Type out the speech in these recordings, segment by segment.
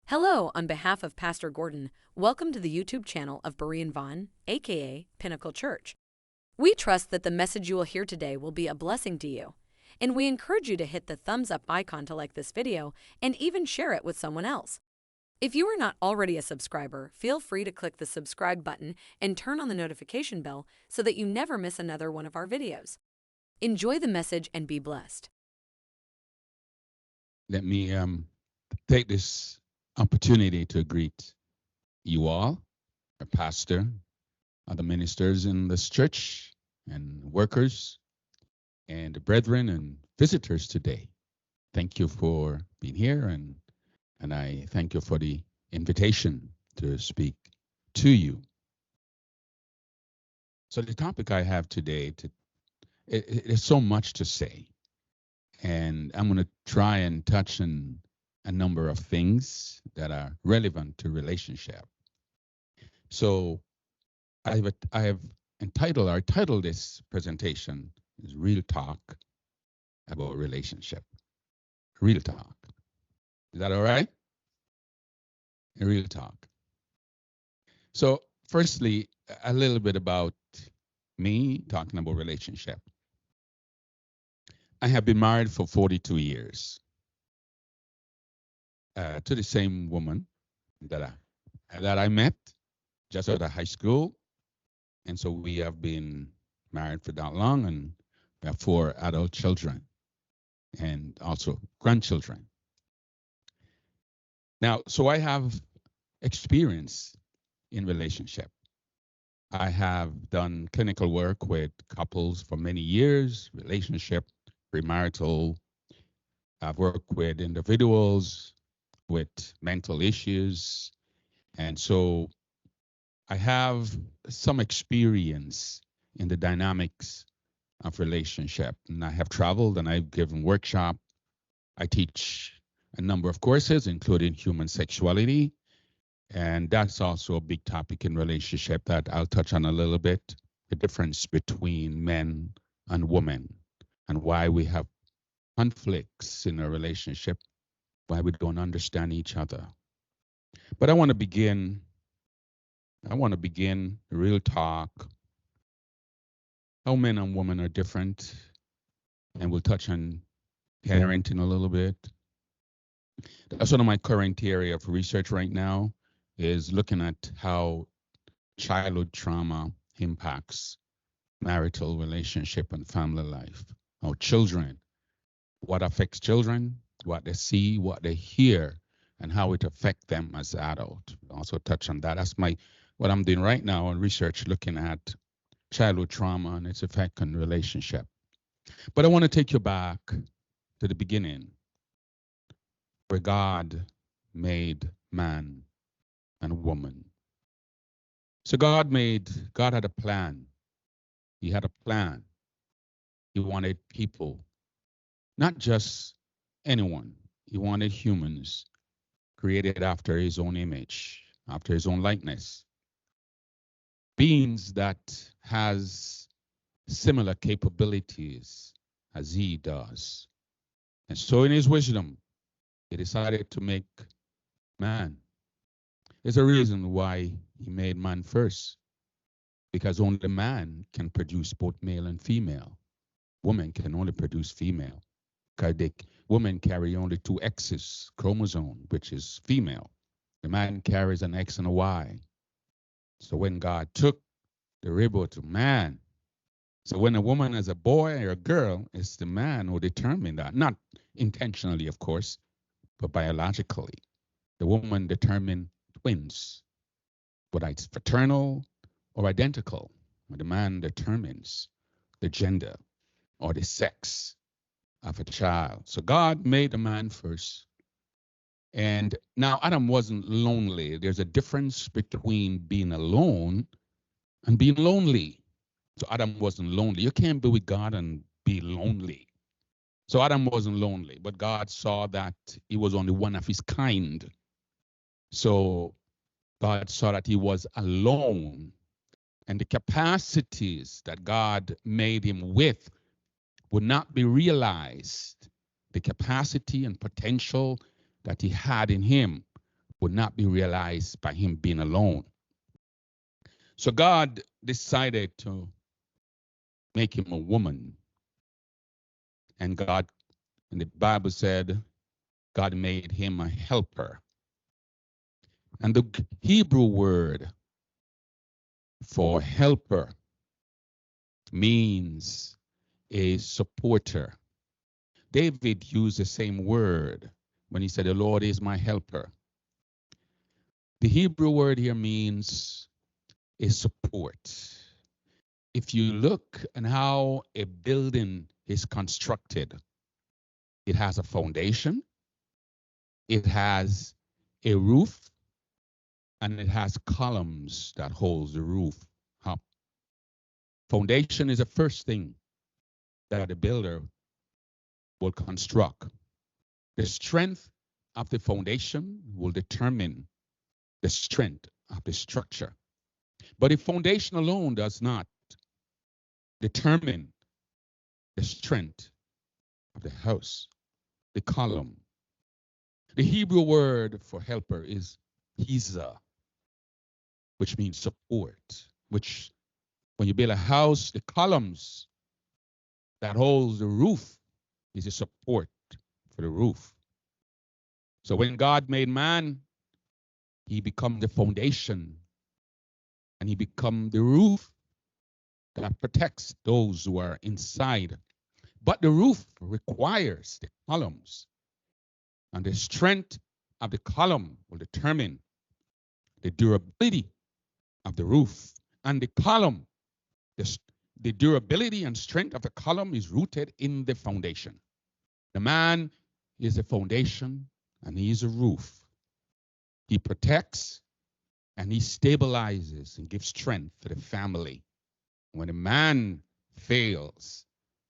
Hello, on behalf of Pastor Gordon, welcome to the YouTube channel of Berean Vaughn, aka Pinnacle Church. We trust that the message you will hear today will be a blessing to you, and we encourage you to hit the thumbs up icon to like this video and even share it with someone else. If you are not already a subscriber, feel free to click the subscribe button and turn on the notification bell so that you never miss another one of our videos. Enjoy the message and be blessed. Let me take this opportunity to greet you all, our pastor, other ministers in this church, and workers, and the brethren and visitors today. Thank you for being here, and I thank you for the invitation to speak to you. So the topic I have today, there's so much to say, and I'm going to try and touch on a number of things that are relevant to relationship. So I have titled this presentation is Real Talk about Relationship. Real talk. Is that all right? Real talk. So firstly, a little bit about me talking about relationship. I have been married for 42 years. To the same woman that I met just out of high school. And so we have been married for that long, and we have 4 adult children and also grandchildren. Now, so I have experience in relationship. I have done clinical work with couples for many years, relationship, premarital. I've worked with individuals with mental issues. And so I have some experience in the dynamics of relationship. And I have traveled and I've given workshop. I teach a number of courses, including human sexuality. And that's also a big topic in relationship that I'll touch on a little bit, the difference between men and women and why we have conflicts in a relationship, why we don't understand each other. But I want to begin real talk, how men and women are different, and we'll touch on parenting a little bit. That's one of my current area of research right now, is looking at how childhood trauma impacts marital relationship and family life. How children, what affects children, what they see, what they hear, and how it affects them as adults. Also touch on that. That's what I'm doing right now in research, looking at childhood trauma and its effect on relationship. But I want to take you back to the beginning, where God made man and woman. So God had a plan. He had a plan. He wanted people, not just anyone. He wanted humans created after his own image, after his own likeness. Beings that has similar capabilities as he does. And so in his wisdom, he decided to make man. There's a reason why he made man first, because only man can produce both male and female. Woman can only produce female, because women carry only 2 X's chromosome, which is female. The man carries an X and a Y. So when God took the rib to man, so when a woman has a boy or a girl, it's the man who determined that, not intentionally, of course, but biologically. The woman determined twins, whether it's fraternal or identical. The man determines the gender or the sex of a child. So God made the man first. And now Adam wasn't lonely. There's a difference between being alone and being lonely. So Adam wasn't lonely. You can't be with God and be lonely. So Adam wasn't lonely, but God saw that he was only one of his kind. So God saw that he was alone, and the capacities that God made him with would not be realized. The capacity and potential that he had in him would not be realized by him being alone. So God decided to make him a woman. And the Bible said, God made him a helper. And the Hebrew word for helper means a supporter. David used the same word when he said, the Lord is my helper. The Hebrew word here means a support. If you look at how a building is constructed, it has a foundation, it has a roof, and it has columns that holds the roof up. Foundation is the first thing that a builder will construct. The strength of the foundation will determine the strength of the structure. But the foundation alone does not determine the strength of the house, the column. The Hebrew word for helper is hiza, which means support, which when you build a house, the columns that holds the roof is a support for the roof. So when God made man, he become the foundation and he become the roof that protects those who are inside. But the roof requires the columns, and the strength of the column will determine the durability of the roof. And the column, the durability and strength of the column is rooted in the foundation. The man is a foundation and he is a roof. He protects and he stabilizes and gives strength to the family. When a man fails,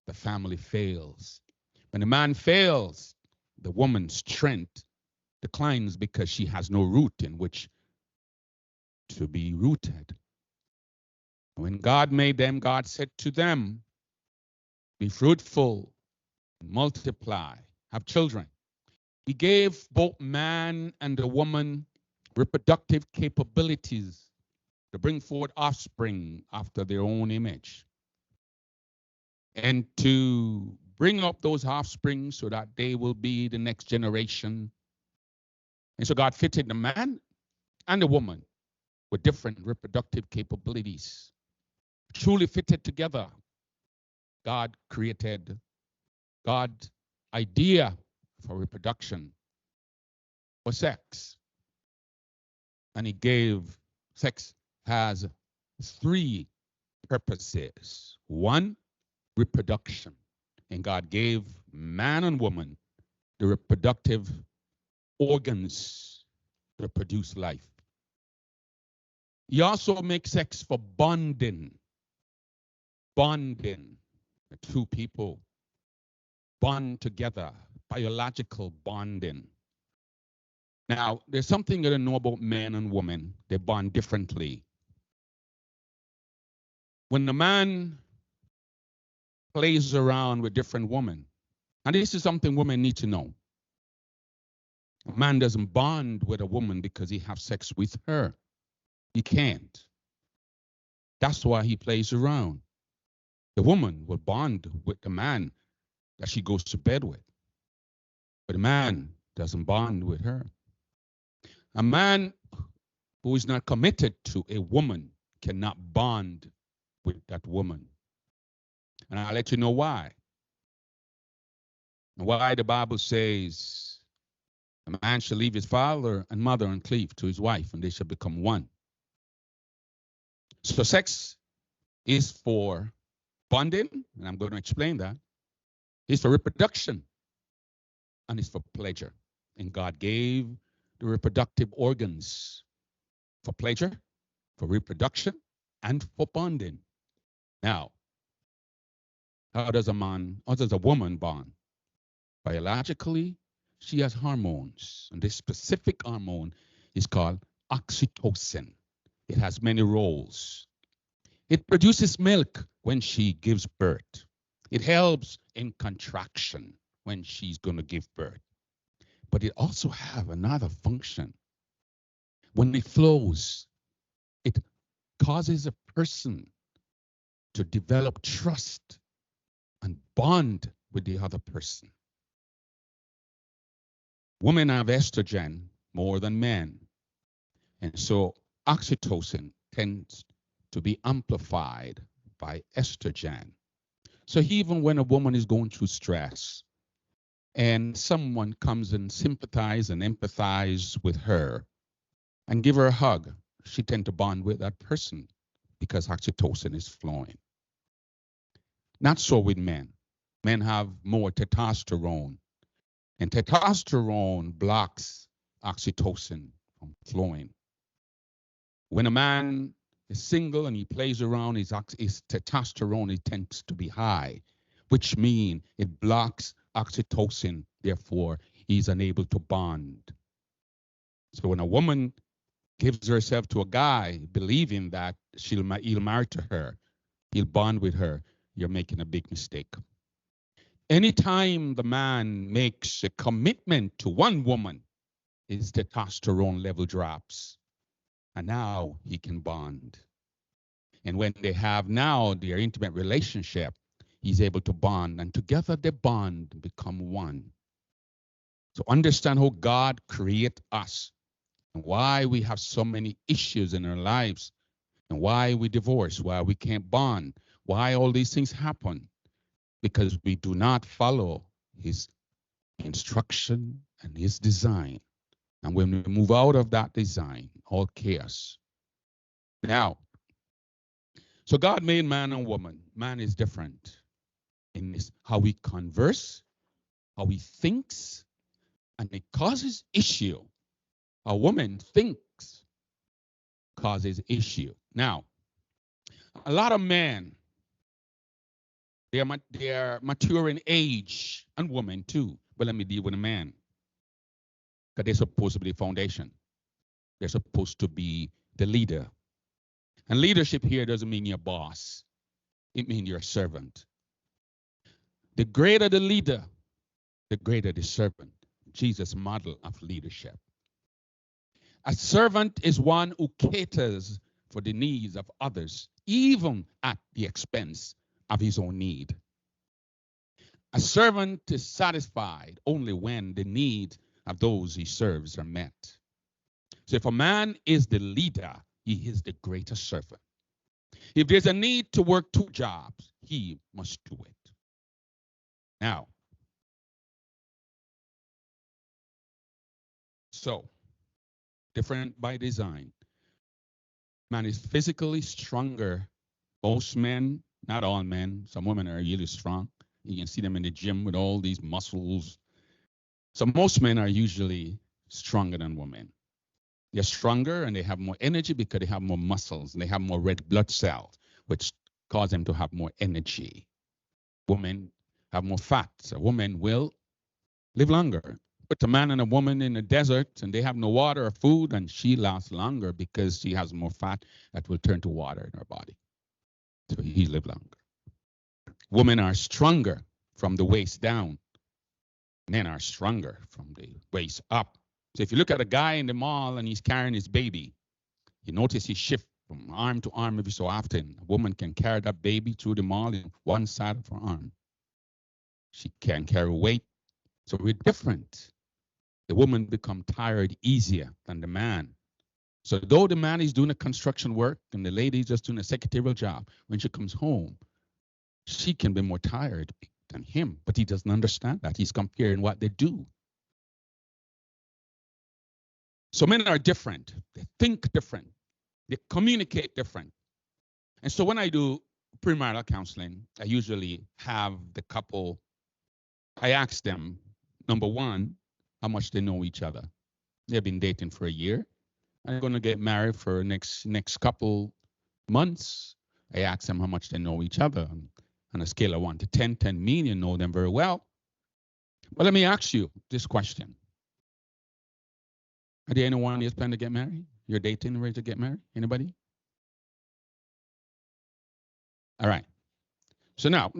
the family fails. When a man fails, the woman's strength declines because she has no root in which to be rooted. When God made them, God said to them, be fruitful, multiply, have children. He gave both man and the woman reproductive capabilities to bring forth offspring after their own image, and to bring up those offspring so that they will be the next generation. And so God fitted the man and the woman with different reproductive capabilities. Truly fitted together, God created God's idea for reproduction for sex. And he gave sex has three purposes. One, reproduction. And God gave man and woman the reproductive organs to produce life. He also makes sex for bonding. Bonding. The two people bond together, biological bonding. Now, there's something that I know about men and women. They bond differently. When the man plays around with different women, and this is something women need to know. A man doesn't bond with a woman because he has sex with her. He can't. That's why he plays around. The woman will bond with the man that she goes to bed with, but the man doesn't bond with her. A man who is not committed to a woman cannot bond with that woman. And I'll let you know why. And why the Bible says a man shall leave his father and mother and cleave to his wife, and they shall become one. So sex is for bonding, and I'm going to explain that. It's for reproduction, and it's for pleasure. And God gave the reproductive organs for pleasure, for reproduction, and for bonding. Now, how does a woman bond? Biologically, she has hormones, and this specific hormone is called oxytocin. It has many roles. It produces milk when she gives birth. It helps in contraction when she's going to give birth. But it also have another function. When it flows, it causes a person to develop trust and bond with the other person. Women have estrogen more than men. And so oxytocin tends to be amplified by estrogen. So even when a woman is going through stress and someone comes and sympathize and empathize with her and give her a hug, she tends to bond with that person because oxytocin is flowing. Not so with men. Men have more testosterone, and testosterone blocks oxytocin from flowing. When a man is single and he plays around, his testosterone it tends to be high, which means it blocks oxytocin. Therefore, he's unable to bond. So when a woman gives herself to a guy, believing that he'll marry to her, he'll bond with her, you're making a big mistake. Anytime the man makes a commitment to one woman, his testosterone level drops. And now he can bond. And when they have now their intimate relationship, he's able to bond, and together they bond and become one. So understand how God created us and why we have so many issues in our lives and why we divorce, why we can't bond, why all these things happen. Because we do not follow his instruction and his design. And when we move out of that design, all chaos. Now, so God made man and woman. Man is different in this, how he converse, how he thinks, and it causes issue. A woman thinks causes issue. Now, a lot of men, they are mature in age, and women too. But let me deal with a man, because they're supposed to be the foundation. They're supposed to be the leader. And leadership here doesn't mean you're boss. It means you're a servant. The greater the leader, the greater the servant. Jesus' model of leadership. A servant is one who caters for the needs of others, even at the expense of his own need. A servant is satisfied only when the needs of those he serves are met. So if a man is the leader, he is the greater servant. If there's a need to work 2 jobs, he must do it. Now, so different by design. Man is physically stronger. Most men, not all men, some women are really strong. You can see them in the gym with all these muscles. So most men are usually stronger than women. They're stronger and they have more energy because they have more muscles and they have more red blood cells, which cause them to have more energy. Women have more fat. A woman will live longer. Put a man and a woman in a desert and they have no water or food, and she lasts longer because she has more fat that will turn to water in her body. So he live longer. Women are stronger from the waist down. Men are stronger from the waist up. So if you look at a guy in the mall and he's carrying his baby, you notice he shifts from arm to arm every so often. A woman can carry that baby through the mall in one side of her arm. She can carry weight. So we're different. The woman become tired easier than the man. So though the man is doing the construction work and the lady is just doing a secretarial job, when she comes home, she can be more tired than him, but he doesn't understand that. He's comparing what they do. So men are different. They think different. They communicate different. And so when I do premarital counseling, I usually have the couple, I ask them, number one, how much they know each other. They've been dating for a year. I'm going to get married for next couple months. I ask them how much they know each other. On a scale of 1 to 10, 10 mean you know them very well. But let me ask you this question. Are there anyone you're planning to get married? You're dating, ready to get married? Anybody? All right. So now,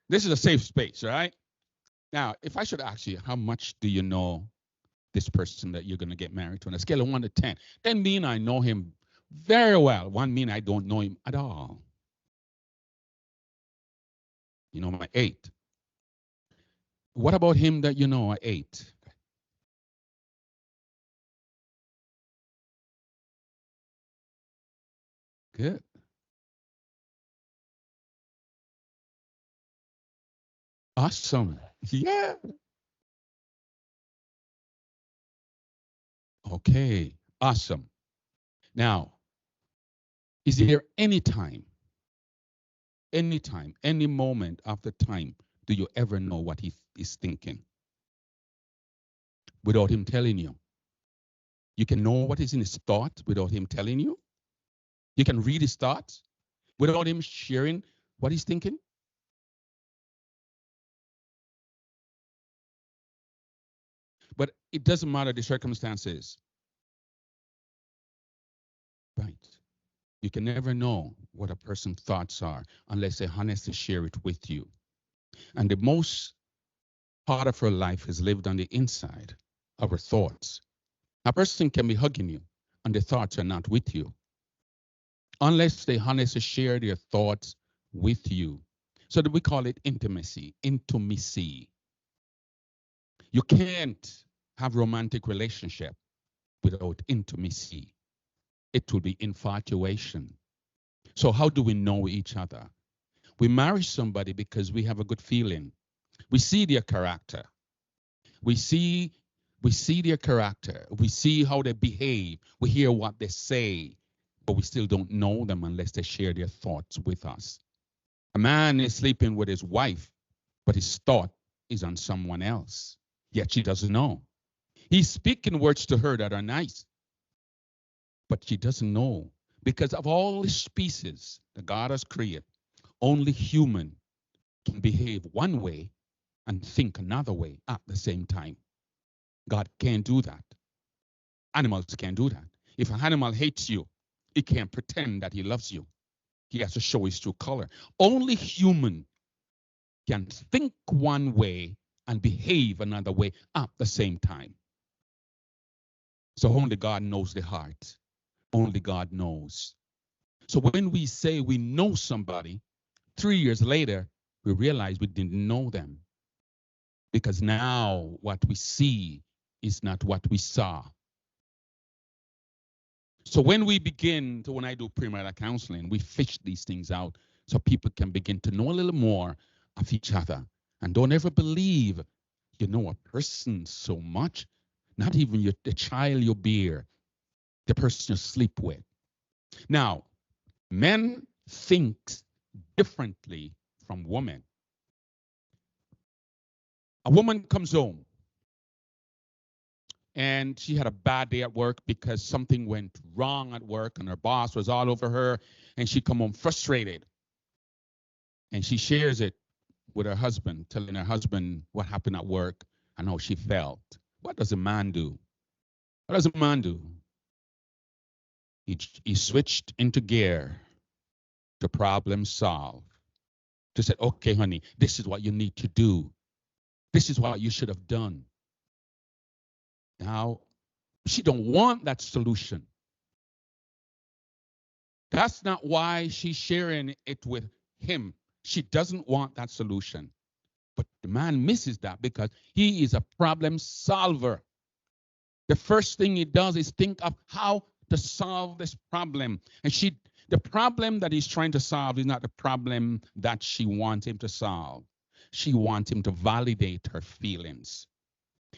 this is a safe space, all right? Now, if I should ask you, how much do you know this person that you're going to get married to on a scale of 1 to 10. 10 mean I know him very well. 1 mean I don't know him at all. You know, my 8. What about him that you know at 8? Good. Awesome. Yeah. Okay. Awesome. Now, is there any time, any moment after time, do you ever know what he is thinking without him telling you? You can know what is in his thought without him telling you. You can read his thoughts without him sharing what he's thinking. But it doesn't matter the circumstances. Right. You can never know what a person's thoughts are unless they honestly share it with you. And the most part of her life is lived on the inside of her thoughts. A person can be hugging you and the thoughts are not with you unless they honestly share their thoughts with you. So that we call it intimacy, intimacy. You can't have romantic relationship without intimacy. It will be infatuation. So how do we know each other? We marry somebody because we have a good feeling. We see their character. We see their character. We see how they behave. We hear what they say, but we still don't know them unless they share their thoughts with us. A man is sleeping with his wife, but his thought is on someone else. Yet she doesn't know. He's speaking words to her that are nice, but she doesn't know. Because of all the species that God has created, only human can behave one way and think another way at the same time. God can't do that. Animals can't do that. If an animal hates you, it can't pretend that he loves you. He has to show his true color. Only human can think one way and behave another way at the same time. So only God knows the heart. Only God knows. So when we say we know somebody, 3 years later, we realize we didn't know them. Because now what we see is not what we saw. So when I do premarital counseling, we fish these things out so people can begin to know a little more of each other. And don't ever believe you know a person so much, not even the child you bear, the person you sleep with. Now, men think differently from women. A woman comes home and she had a bad day at work because something went wrong at work and her boss was all over her, and she come home frustrated. And she shares it with her husband, telling her husband what happened at work and how she felt. What does a man do? What does a man do? He switched into gear to problem solve. To say, okay, honey, this is what you need to do. This is what you should have done. Now, she don't want that solution. That's not why she's sharing it with him. She doesn't want that solution. But the man misses that because he is a problem solver. The first thing he does is think of how to solve this problem. And the problem that he's trying to solve is not the problem that she wants him to solve. She wants him to validate her feelings.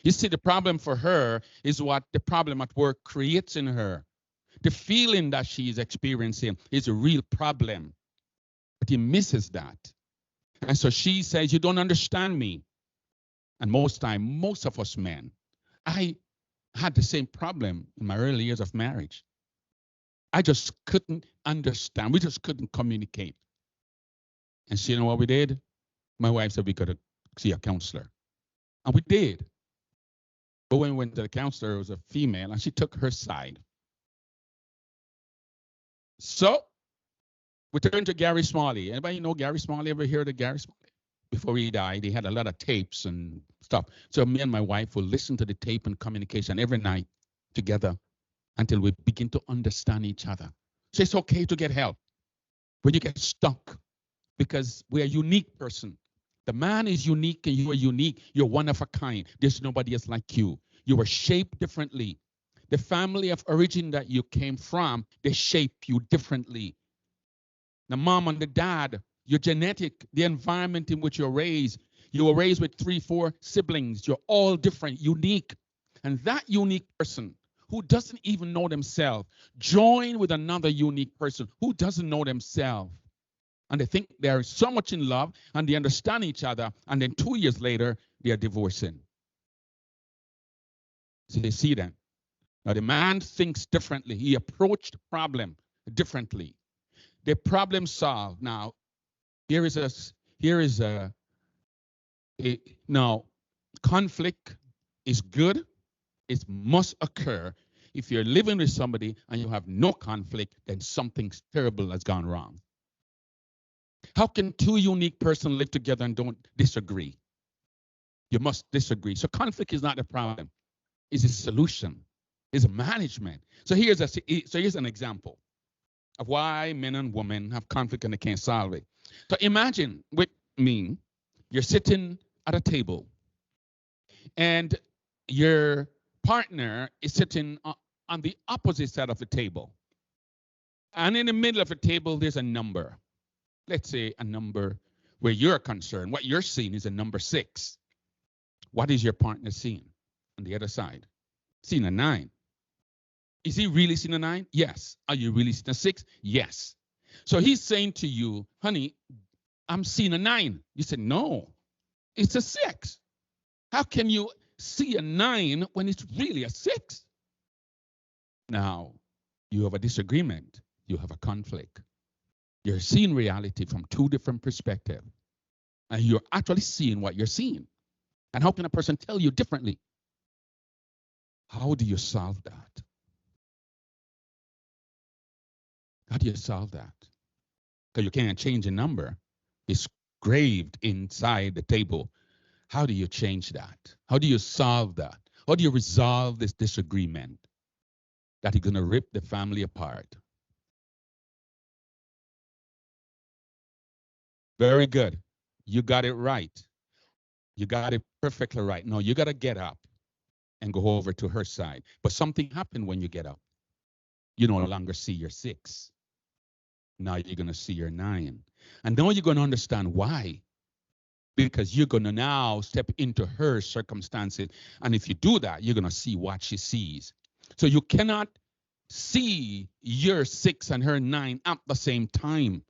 You see, the problem for her is what the problem at work creates in her. The feeling that she is experiencing is a real problem, but he misses that. And so she says, you don't understand me. And most of us men, I had the same problem in my early years of marriage. I just couldn't understand. We just couldn't communicate. And so you know what we did? My wife said we could see a counselor. And we did. But when we went to the counselor, it was a female, and she took her side. So we turned to Gary Smalley. Anybody know Gary Smalley? Ever heard of Gary Smalley? Before he died, he had a lot of tapes and Stop. So me and my wife will listen to the tape and communication every night together until we begin to understand each other. So it's okay to get help when you get stuck because we're a unique person. The man is unique and you are unique. You're one of a kind. There's nobody else like you. You were shaped differently. The family of origin that you came from, they shape you differently. The mom and the dad, your genetic, the environment in which you're raised. You were raised with 3, 4 siblings. You're all different, unique. And that unique person who doesn't even know themselves join with another unique person who doesn't know themselves. And they think they're so much in love and they understand each other. And then 2 years later, they're divorcing. So you see that. Now the man thinks differently. He approached the problem differently. The problem solved. Now, now conflict is good. It must occur. If you're living with somebody and you have no conflict, then something terrible has gone wrong. How can two unique persons live together and don't disagree? You must disagree. So conflict is not the problem. It's a solution. It's a management. So here's an example of why men and women have conflict and they can't solve it. So imagine with me, you're sitting at a table and your partner is sitting on the opposite side of the table. And in the middle of the table, there's a number. Let's say a number where you're concerned. What you're seeing is a number 6. What is your partner seeing on the other side? Seeing a 9. Is he really seeing a 9? Yes. Are you really seeing a 6? Yes. So he's saying to you, honey, I'm seeing a 9. You said, no, it's a 6. How can you see a 9 when it's really a 6? Now, you have a disagreement. You have a conflict. You're seeing reality from 2 different perspectives. And you're actually seeing what you're seeing. And how can a person tell you differently? How do you solve that? How do you solve that? Because you can't change a number. It's graved inside the table. How do you change that? How do you solve that? How do you resolve this disagreement that is going to rip the family apart? Very good. You got it right. You got it perfectly right. No, you got to get up and go over to her side. But something happened when you get up. You no longer see your 6. Now you're going to see your 9. And now you're going to understand why. Because you're going to now step into her circumstances. And if you do that, you're going to see what she sees. So you cannot see your 6 and her 9 at the same time.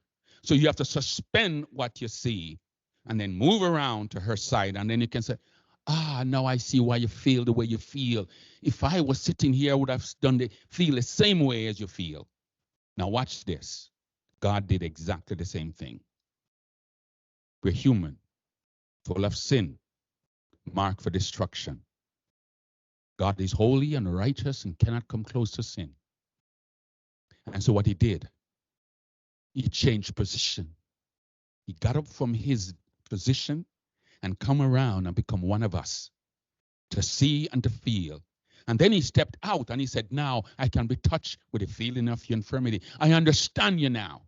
So you have to suspend what you see and then move around to her side. And then you can say, now I see why you feel the way you feel. If I was sitting here, I would have feel the same way as you feel. Now watch this. God did exactly the same thing. We're human, full of sin, marked for destruction. God is holy and righteous and cannot come close to sin. And so what he did, he changed position. He got up from his position and come around and become one of us to see and to feel. And then he stepped out and he said, now I can be touched with the feeling of your infirmity. I understand you now.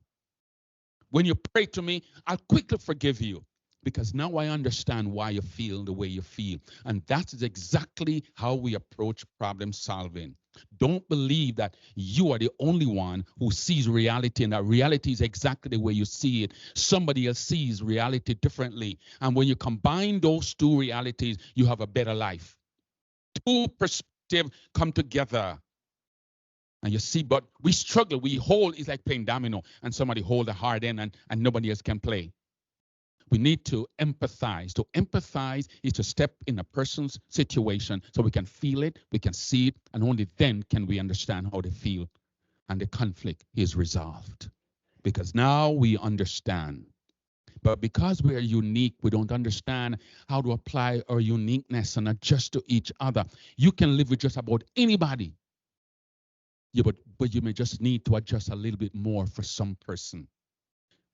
When you pray to me, I'll quickly forgive you because now I understand why you feel the way you feel. And that is exactly how we approach problem solving. Don't believe that you are the only one who sees reality and that reality is exactly the way you see it. Somebody else sees reality differently. And when you combine those 2 realities, you have a better life. 2 perspectives come together. And you see, but we struggle. We hold, it's like playing domino, and somebody hold a hard end and nobody else can play. We need to empathize. To empathize is to step in a person's situation so we can feel it, we can see it, and only then can we understand how they feel. And the conflict is resolved. Because now we understand. But because we are unique, we don't understand how to apply our uniqueness and adjust to each other. You can live with just about anybody. Yeah, but you may just need to adjust a little bit more for some person.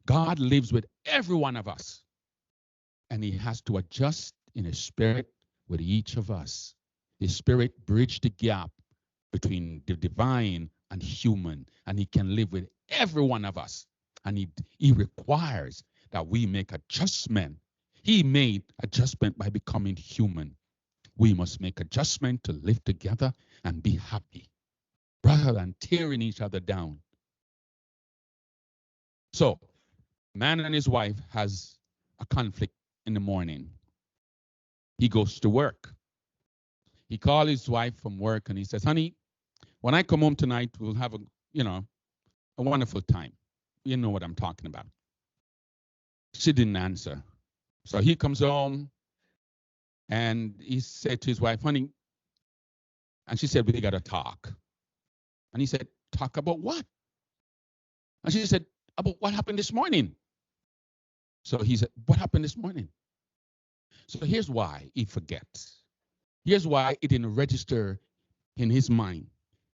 God lives with every one of us. And he has to adjust in his spirit with each of us. His Spirit bridged the gap between the divine and human, and he can live with every one of us. And he requires that we make adjustment. He made adjustment by becoming human. We must make adjustment to live together and be happy rather than tearing each other down. So, man and his wife has a conflict in the morning. He goes to work. He calls his wife from work and he says, "Honey, when I come home tonight, we'll have a wonderful time." You know what I'm talking about. She didn't answer. So he comes home and he said to his wife, "Honey," and she said, "We got to talk." And he said, "Talk about what?" And she said, "About what happened this morning." So he said, "What happened this morning?" So here's why he forgets. Here's why it didn't register in his mind.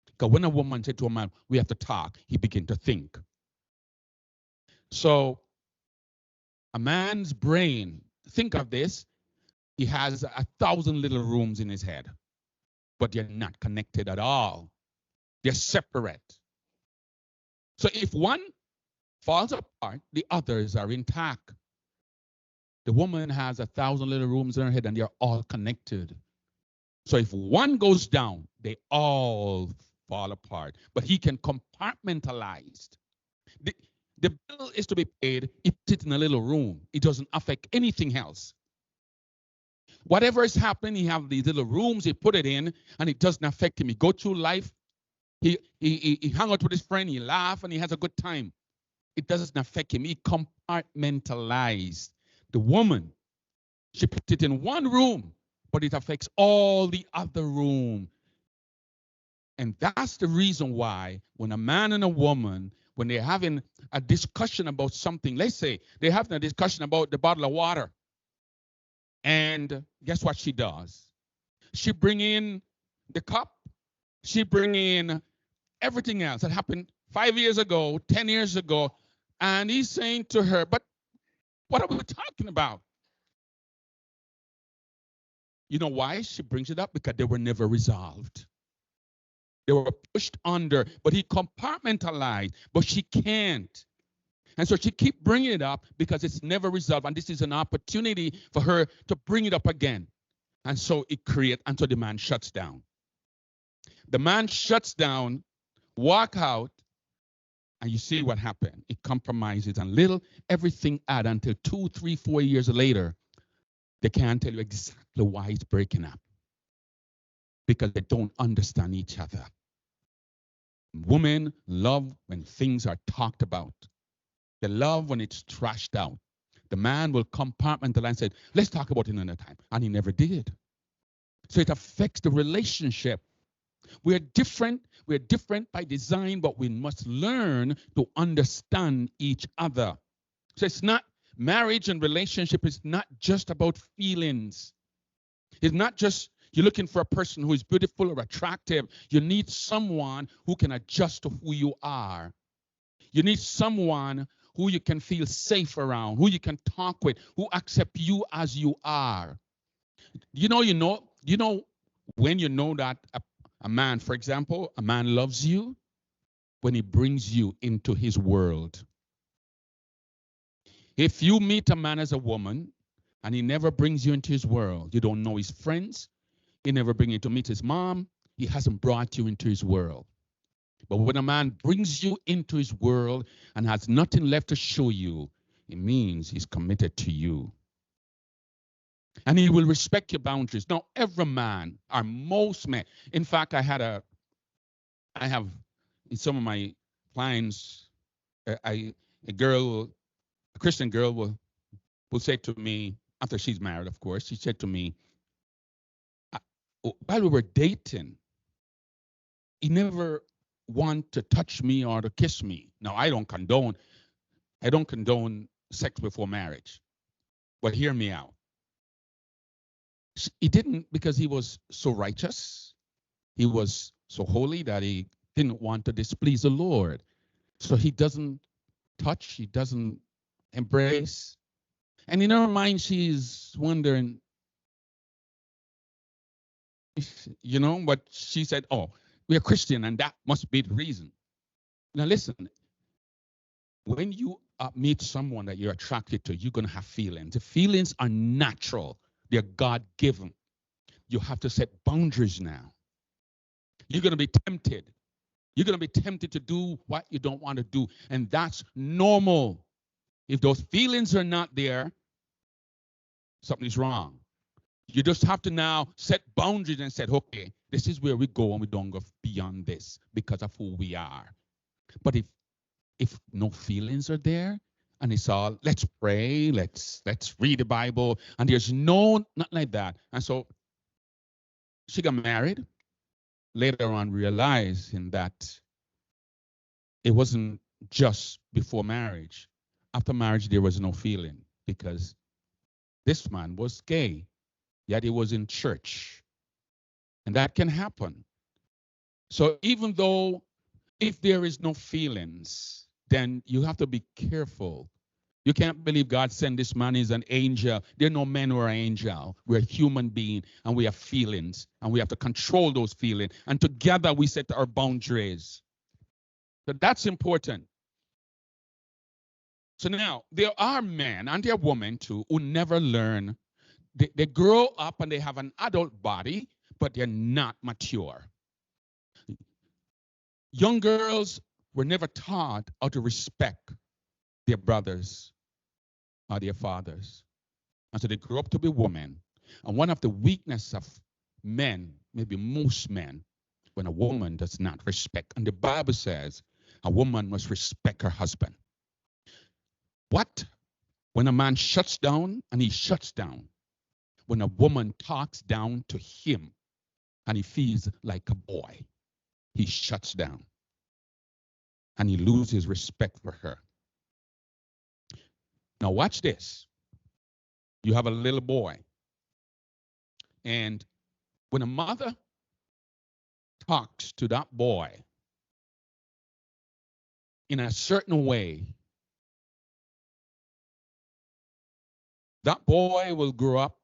Because when a woman said to a man, "We have to talk," he began to think. So a man's brain, think of this, he has 1,000 little rooms in his head, but they're not connected at all. They're separate. So if one falls apart, the others are intact. The woman has 1,000 little rooms in her head and they're all connected. So if one goes down, they all fall apart. But he can compartmentalize. The, the bill is to be paid, he puts it in a little room. It doesn't affect anything else. Whatever is happening, he have these little rooms, he put it in, and it doesn't affect him. He go through life, he hang out with his friend, he laugh, and he has a good time. It doesn't affect him. He compartmentalized. The woman, she put it in one room, but it affects all the other room. And that's the reason why when a man and a woman, when they're having a discussion about something, let's say they're having a discussion about the bottle of water, and guess what she does? She bring in the cup, she bring in everything else that happened 5 years ago, 10 years ago, and he's saying to her, "But what are we talking about?" You know why she brings it up? Because they were never resolved. They were pushed under, but he compartmentalized, but she can't. And so she keep bringing it up because it's never resolved. And this is an opportunity for her to bring it up again. And so it creates, and so the man shuts down. The man shuts down, walk out, and you see what happened. It compromises and little everything add until 2, 3, 4 years later, they can't tell you exactly why it's breaking up. Because they don't understand each other. Women love when things are talked about. They love when it's trashed out. The man will compartmentalize and say, "Let's talk about it another time." And he never did. So it affects the relationship. We're different by design, but we must learn to understand each other. So it's not, marriage and relationship is not just about feelings. It's not just you're looking for a person who is beautiful or attractive. You need someone who can adjust to who you are. You need someone who you can feel safe around, who you can talk with, who accept you as you are. You know when you know that a man, for example, a man loves you when he brings you into his world. If you meet a man as a woman and he never brings you into his world, you don't know his friends, he never brings you to meet his mom, he hasn't brought you into his world. But when a man brings you into his world and has nothing left to show you, it means he's committed to you. And he will respect your boundaries. Now, every man, or most men, in fact, I have in some of my clients, a Christian girl will say to me, after she's married, of course, she said to me, while we were dating, he never want to touch me or to kiss me. Now, I don't condone sex before marriage, but hear me out. He didn't, because he was so righteous. He was so holy that he didn't want to displease the Lord. So he doesn't touch, he doesn't embrace. And in her mind, she's wondering, But she said, oh, we're Christian and that must be the reason. Now listen, when you meet someone that you're attracted to, you're going to have feelings. The feelings are natural. They're God-given. You have to set boundaries now. You're going to be tempted. You're going to be tempted to do what you don't want to do. And that's normal. If those feelings are not there, something's wrong. You just have to now set boundaries and say, okay, this is where we go and we don't go beyond this because of who we are. But if no feelings are there and it's all, let's pray, let's read the Bible, and there's nothing like that. And so she got married, later on realizing that it wasn't just before marriage. After marriage, there was no feeling because this man was gay, yet he was in church. And that can happen. So even though if there is no feelings, then you have to be careful. You can't believe God sent this man as an angel. There are no men who are angel. We're a human being and we have feelings and we have to control those feelings. And together we set our boundaries. So that's important. So now there are men and there are women too who never learn. They grow up and they have an adult body, but they're not mature. Young girls were never taught how to respect their brothers or their fathers. And so they grew up to be women. And one of the weaknesses of men, maybe most men, when a woman does not respect, and the Bible says a woman must respect her husband. What? When a man shuts down, and he shuts down. When a woman talks down to him and he feels like a boy, he shuts down and he loses respect for her. Now watch this. You have a little boy, and when a mother talks to that boy in a certain way, that boy will grow up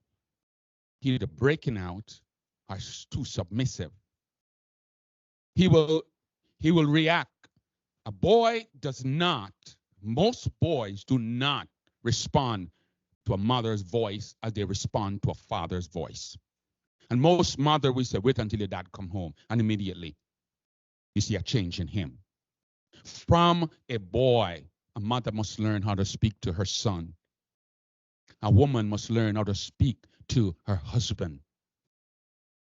either breaking out or too submissive. He will react. A boy does not, most boys do not respond to a mother's voice as they respond to a father's voice. And most mother will say, wait until your dad come home. And immediately you see a change in him. From a boy, a mother must learn how to speak to her son. A woman must learn how to speak to her husband.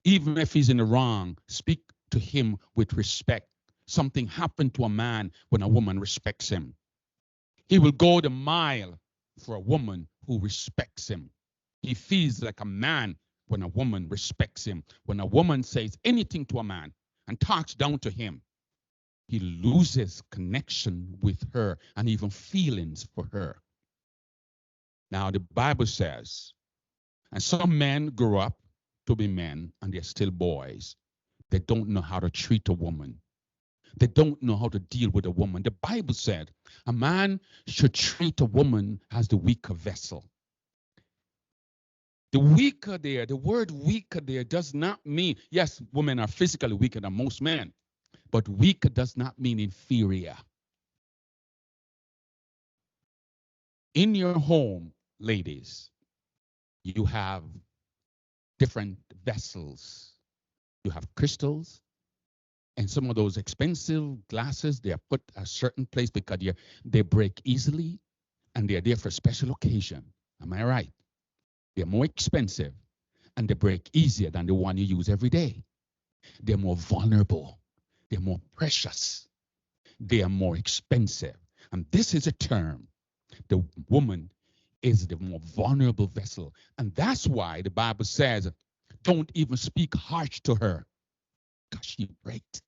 Even if he's in the wrong, speak to him with respect. Something happened to a man when a woman respects him. He will go the mile for a woman who respects him. He feels like a man when a woman respects him. When a woman says anything to a man and talks down to him, he loses connection with her and even feelings for her. Now, the Bible says, and some men grow up to be men and they're still boys. They don't know how to treat a woman. They don't know how to deal with a woman. The Bible said a man should treat a woman as the weaker vessel. The weaker there, the word weaker there does not mean, yes, women are physically weaker than most men, but weaker does not mean inferior. In your home, ladies, you have different vessels. You have crystals, and some of those expensive glasses, they are put a certain place because they break easily, and they're there for a special occasion. Am I right? They're more expensive, and they break easier than the one you use every day. They're more vulnerable. They're more precious. They are more expensive. And this is a term. The woman is the more vulnerable vessel. And that's why the Bible says, don't even speak harsh to her, because she breaks.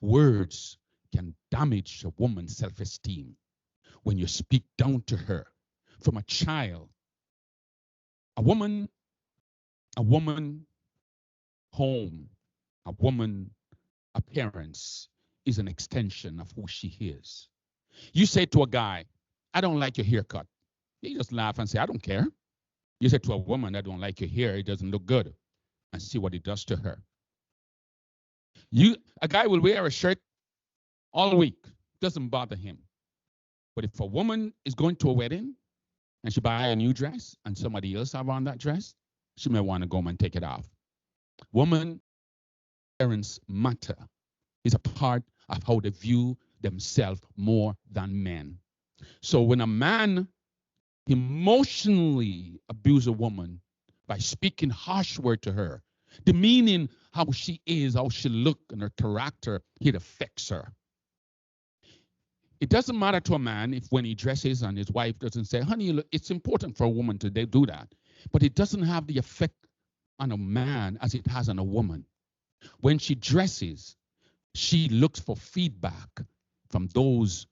Words can damage a woman's self-esteem when you speak down to her. From a child, a woman home, a woman appearance is an extension of who she is. You say to a guy, I don't like your haircut. He just laugh and say, I don't care. You say to a woman, I don't like your hair, it doesn't look good. and see what it does to her. A guy will wear a shirt all week, doesn't bother him. But if a woman is going to a wedding and she buy a new dress and somebody else have on that dress, she may want to go home and take it off. Woman parents matter. It's a part of how they view themselves more than men. So when a man emotionally abuse a woman by speaking harsh word to her, demeaning how she is, how she look, and her character, it affects her. It doesn't matter to a man if when he dresses and his wife doesn't say, honey, look, it's important for a woman to do that. But it doesn't have the effect on a man as it has on a woman. When she dresses, she looks for feedback from those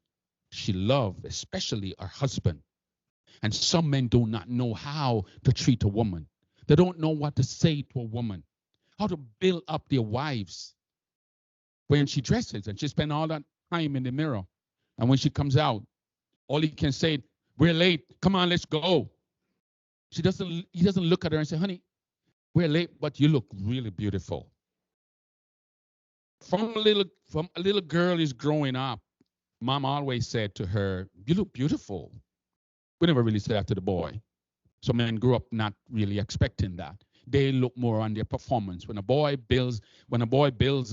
she loves, especially her husband. And some men do not know how to treat a woman. They don't know what to say to a woman, how to build up their wives. When she dresses and she spends all that time in the mirror, and when she comes out, all he can say, we're late, come on, let's go. He doesn't look at her and say, honey, we're late, but you look really beautiful. From a little girl is growing up, mom always said to her, you look beautiful. We never really said that to the boy. So men grew up not really expecting that. They look more on their performance. When a boy builds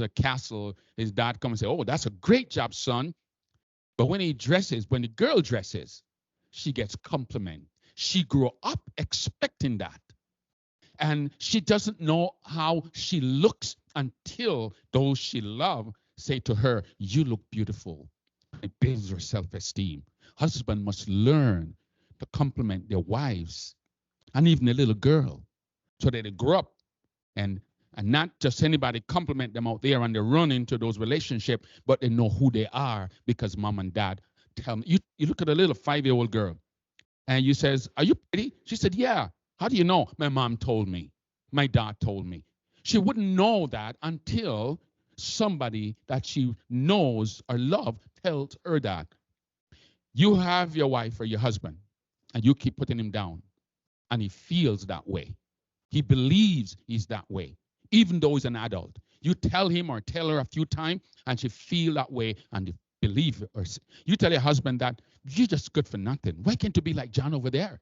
a castle, his dad comes and say, oh, that's a great job, son. But when the girl dresses, she gets compliment. She grew up expecting that. And she doesn't know how she looks until those she loves say to her, you look beautiful. It builds her self-esteem. Husband must learn to compliment their wives and even a little girl so that they grow up and not just anybody compliment them out there and they run into those relationships, but they know who they are because mom and dad tell them. You look at a little 5-year-old girl and you says, are you pretty? She said, yeah. How do you know? My mom told me. My dad told me. She wouldn't know that until somebody that she knows or loves tells her that. You have your wife or your husband and you keep putting him down and he feels that way. He believes he's that way, even though he's an adult. You tell him or tell her a few times and she feel that way and believe it. You tell your husband that you're just good for nothing. Why can't you be like John over there?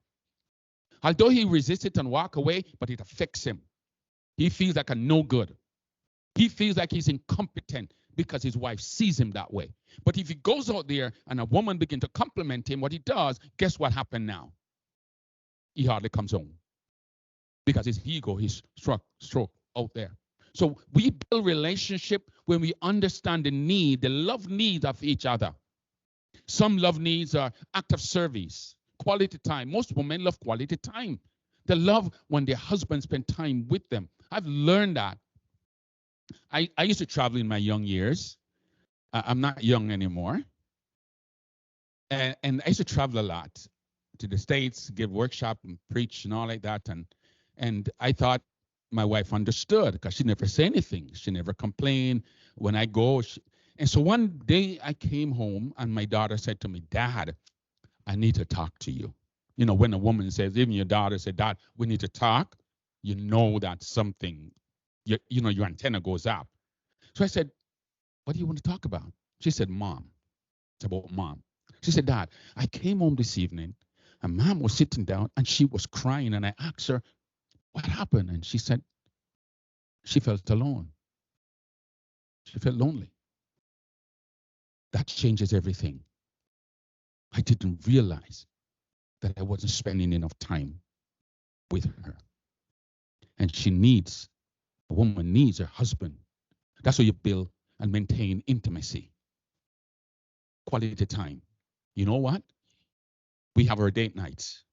Although he resists it and walk away, but it affects him. He feels like a no good. He feels like he's incompetent because his wife sees him that way. But if he goes out there and a woman begins to compliment him, what he does, guess what happened now? He hardly comes home because his ego is struck out there. So we build relationship when we understand the love needs of each other. Some love needs are act of service, quality time. Most women love quality time. They love when their husband spend time with them. I've learned that. I used to travel in my young years. I'm not young anymore. And I used to travel a lot to the States, give workshop and preach and all like that. And I thought my wife understood because she never said anything. She never complained. When I go, and so one day I came home and my daughter said to me, Dad, I need to talk to you. You know, when a woman says, even your daughter said, Dad, we need to talk, you know that something, your antenna goes up. So I said, what do you want to talk about? She said, Mom. It's about Mom. She said, Dad, I came home this evening and Mom was sitting down and she was crying and I asked her, what happened? And she said, she felt alone. She felt lonely. That changes everything. I didn't realize that I wasn't spending enough time with her. And a woman needs her husband. That's how you build and maintain intimacy. Quality time. You know what? We have our date nights.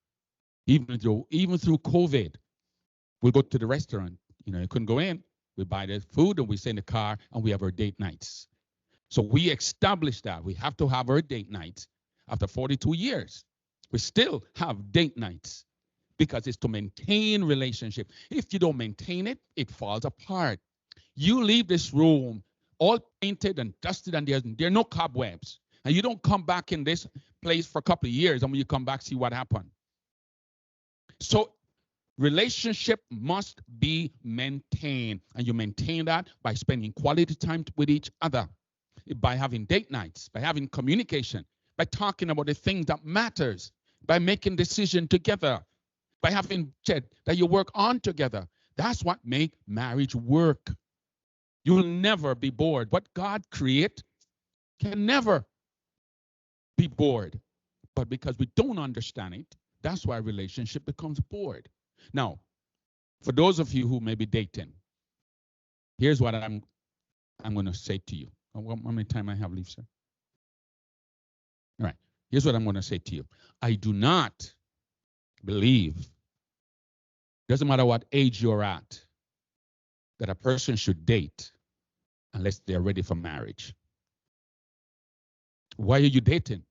Even through COVID, we'll go to the restaurant. You couldn't go in. We buy the food and we stay in the car and we have our date nights. So we established that we have to have our date nights after 42 years. We still have date nights because it's to maintain relationship. If you don't maintain it, it falls apart. You leave this room all painted and dusted and there are no cobwebs. And you don't come back in this place for a couple of years and when you come back, see what happened. So Relationship must be maintained, and you maintain that by spending quality time with each other, by having date nights, by having communication, by talking about the things that matters, by making decisions together, by having chat that you work on together. That's what make marriage work. You'll never be bored. What God create can never be bored. But because we don't understand it, that's why relationship becomes bored. Now, for those of you who may be dating, here's what I'm going to say to you. How many time I have left, sir? All right. Here's what I'm going to say to you. I do not believe, doesn't matter what age you're at, that a person should date unless they're ready for marriage. Why are you dating?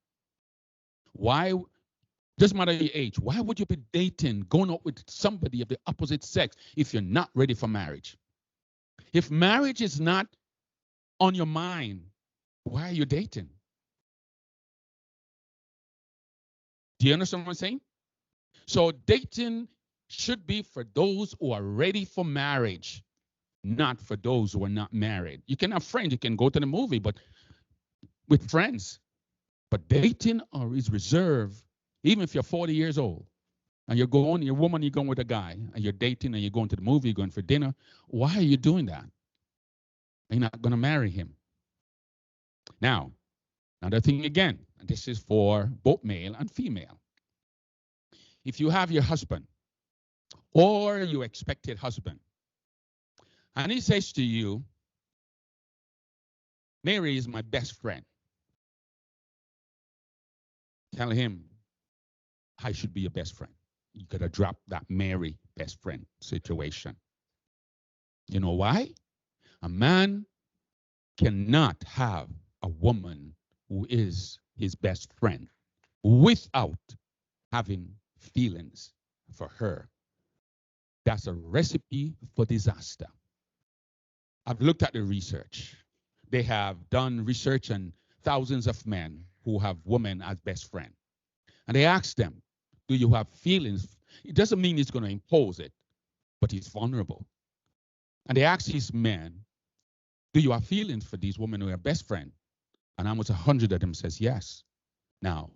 Why? Doesn't matter your age. Why would you be dating, going out with somebody of the opposite sex if you're not ready for marriage? If marriage is not on your mind, why are you dating? Do you understand what I'm saying? So dating should be for those who are ready for marriage, not for those who are not married. You can have friends, you can go to the movie, but with friends. But dating is reserved, even if you're 40 years old, and you're a woman, you're going with a guy, and you're dating, and you're going to the movie, you're going for dinner. Why are you doing that? You're not going to marry him. Now, another thing again, and this is for both male and female. If you have your husband or your expected husband, and he says to you, Mary is my best friend, tell him, I should be your best friend. You got to drop that Mary best friend situation. You know why? A man cannot have a woman who is his best friend without having feelings for her. That's a recipe for disaster. I've looked at the research. They have done research on thousands of men who have women as best friend. And they asked them, do you have feelings? It doesn't mean he's going to impose it, but he's vulnerable. And they asked his men, do you have feelings for these women who are best friend? And almost 100 of them says yes. Now,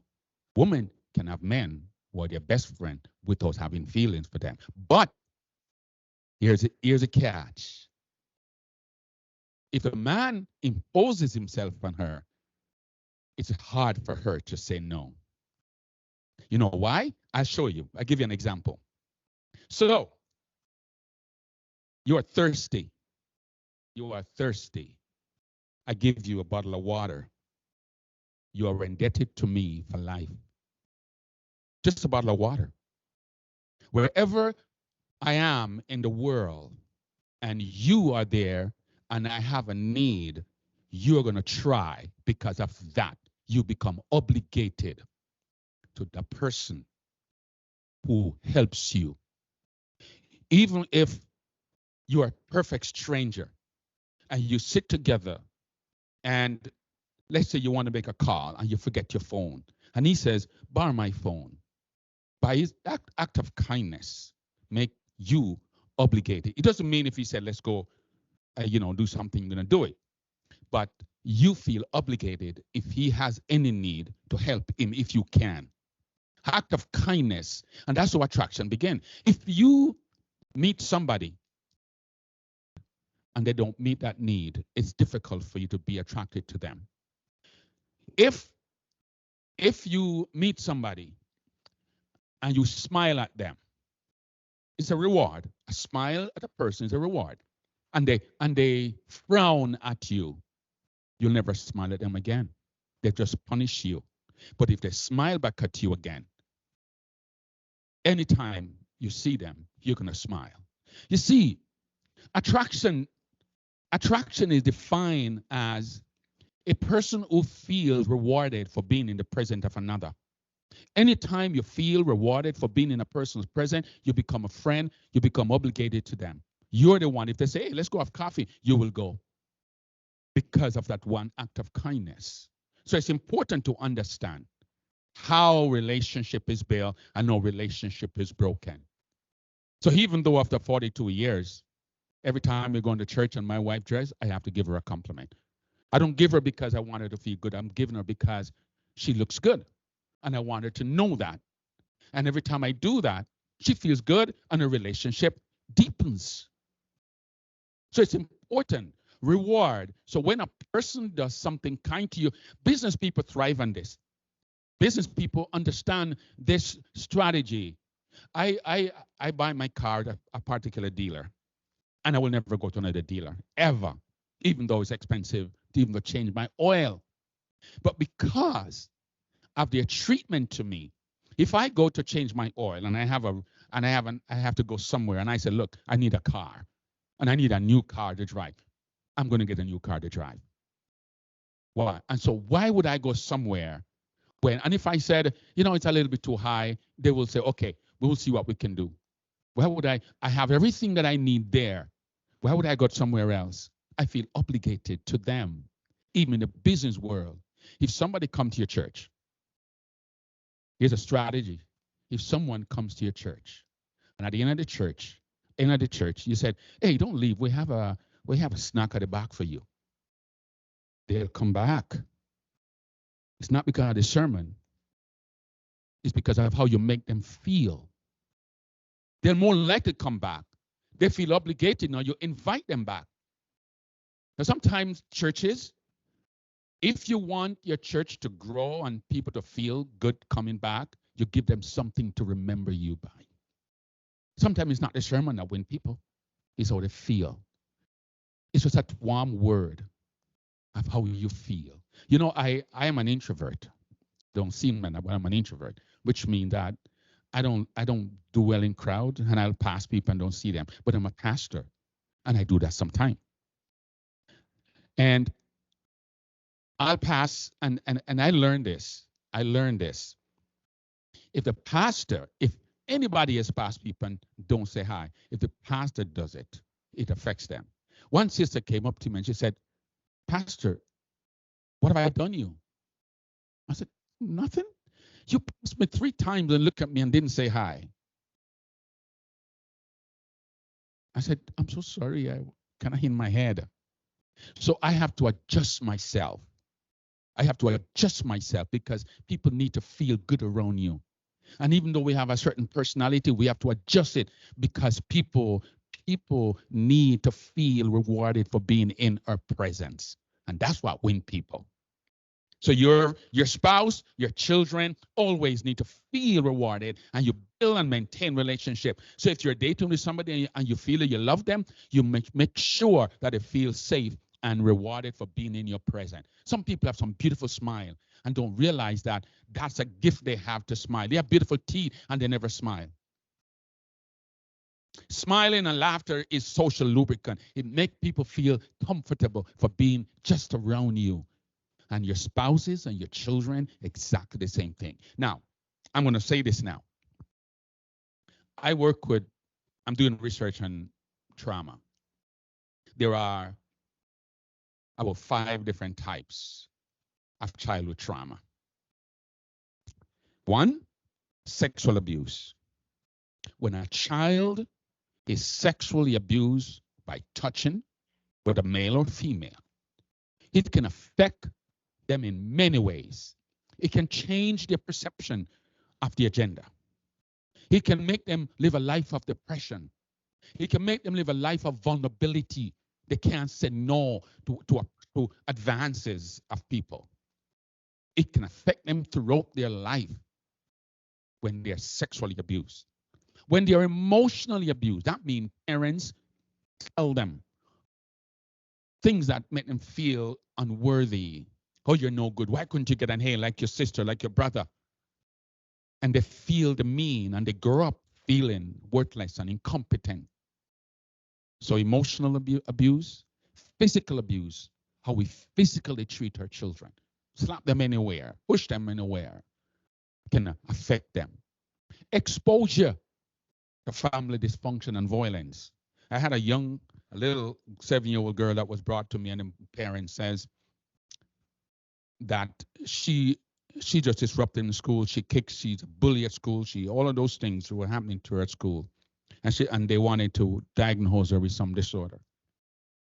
women can have men who are their best friend without having feelings for them. But here's a catch. If a man imposes himself on her, it's hard for her to say no. You know why? I'll show you. I'll give you an example. So, you are thirsty. You are thirsty. I give you a bottle of water. You are indebted to me for life. Just a bottle of water. Wherever I am in the world and you are there and I have a need, you're going to try. Because of that, you become obligated to the person who helps you. Even if you are a perfect stranger and you sit together and let's say you want to make a call and you forget your phone and he says, borrow my phone. By his act of kindness, make you obligated. It doesn't mean if he said, let's go, do something, you're going to do it. But you feel obligated if he has any need to help him if you can. Act of kindness. And that's how attraction begins. If you meet somebody and they don't meet that need, it's difficult for you to be attracted to them. If you meet somebody and you smile at them, it's a reward. A smile at a person is a reward. And they frown at you, you'll never smile at them again. They just punish you. But if they smile back at you again, anytime you see them, you're going to smile. You see, attraction is defined as a person who feels rewarded for being in the presence of another. Anytime you feel rewarded for being in a person's presence, you become a friend, you become obligated to them. You're the one. If they say, hey, let's go have coffee, you will go because of that one act of kindness. So it's important to understand how relationship is built and how relationship is broken. So even though after 42 years, every time we're going to church and my wife dress, I have to give her a compliment. I don't give her because I want her to feel good. I'm giving her because she looks good. And I want her to know that. And every time I do that, she feels good and her relationship deepens. So it's important. Reward. So when a person does something kind to you, business people thrive on this. Business people understand this strategy. I buy my car at a particular dealer, and I will never go to another dealer ever, even though it's expensive to even change my oil. But because of their treatment to me, if I go to change my oil and I have to go somewhere and I say, look, I need a car and I need a new car to drive, I'm going to get a new car to drive. Why? And so why would I go somewhere and if I said, it's a little bit too high, they will say, okay, we will see what we can do. Why would I have everything that I need there. Why would I go somewhere else? I feel obligated to them, even in the business world. If somebody comes to your church, here's a strategy. If someone comes to your church, and at the end of the church, you said, hey, don't leave. We have a snack at the back for you. They'll come back. It's not because of the sermon. It's because of how you make them feel. They're more likely to come back. They feel obligated now. You invite them back. Now, sometimes churches, if you want your church to grow and people to feel good coming back, you give them something to remember you by. Sometimes it's not the sermon that wins people. It's how they feel. It's just that warm word of how you feel. I am an introvert. Don't seem like that, but I'm an introvert, which means that I don't do well in crowd, and I'll pass people and don't see them. But I'm a pastor, and I do that sometimes. And I'll pass, and I learned this. If anybody has passed people and don't say hi, if the pastor does it, it affects them. One sister came up to me and she said, Pastor, what have I done you? I said, nothing. You passed me 3 times and looked at me and didn't say hi. I said, I'm so sorry. I kind of in my head. So I have to adjust myself. Because people need to feel good around you. And even though we have a certain personality, we have to adjust it because people need to feel rewarded for being in our presence. And that's what wins people. So your spouse, your children always need to feel rewarded, and you build and maintain relationship. So if you're dating with somebody and you feel that you love them, you make sure that they feel safe and rewarded for being in your presence. Some people have some beautiful smile and don't realize that that's a gift they have to smile. They have beautiful teeth and they never smile. Smiling and laughter is social lubricant. It makes people feel comfortable for being just around you. And your spouses and your children, exactly the same thing. Now, I'm going to say this now. I'm doing research on trauma. There are about 5 different types of childhood trauma. 1, sexual abuse. When a child is sexually abused by touching, whether male or female, it can affect them in many ways. It can change their perception of the agenda. It can make them live a life of depression. It can make them live a life of vulnerability. They can't say no to advances of people. It can affect them throughout their life when they're sexually abused. When they're emotionally abused, that means parents tell them things that make them feel unworthy. Oh, you're no good. Why couldn't you get an A like your sister, like your brother? And they feel demean and they grow up feeling worthless and incompetent. So emotional abuse, physical abuse, how we physically treat our children, slap them anywhere, push them anywhere, can affect them. Exposure to family dysfunction and violence. I had a little 7-year-old girl that was brought to me, and the parent says that she just disrupted in school. She kicks, she's a bully at school. All of those things were happening to her at school. and they wanted to diagnose her with some disorder.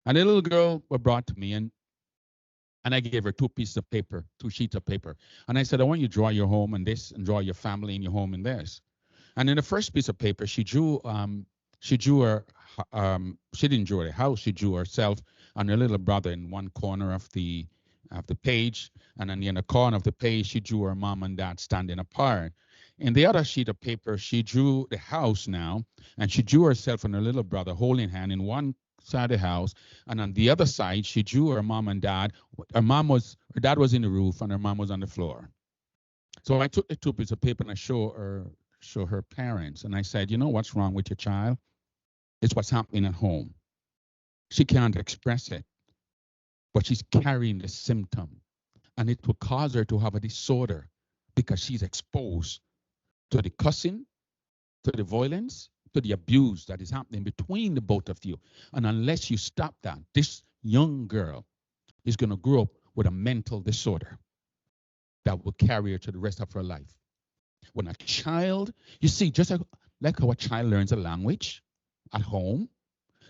And the little girl was brought to me, and I gave her two pieces of paper, two sheets of paper. And I said, I want you to draw your home in this and draw your family and your home in this. And in the first piece of paper, she drew her, she didn't draw the house, she drew herself and her little brother in one corner of the page. And then in the corner of the page, she drew her mom and dad standing apart. In the other sheet of paper, she drew the house now, and she drew herself and her little brother holding hand in one side of the house, and on the other side, she drew her mom and dad. Her dad was in the roof, and her mom was on the floor. So I took the two pieces of paper and I show her parents, and I said, you know what's wrong with your child? It's what's happening at home. She can't express it, but she's carrying the symptom, and it will cause her to have a disorder because she's exposed to the cussing, to the violence, to the abuse that is happening between the both of you. And unless you stop that, this young girl is going to grow up with a mental disorder that will carry her to the rest of her life. When a child, you see, just like how a child learns a language at home,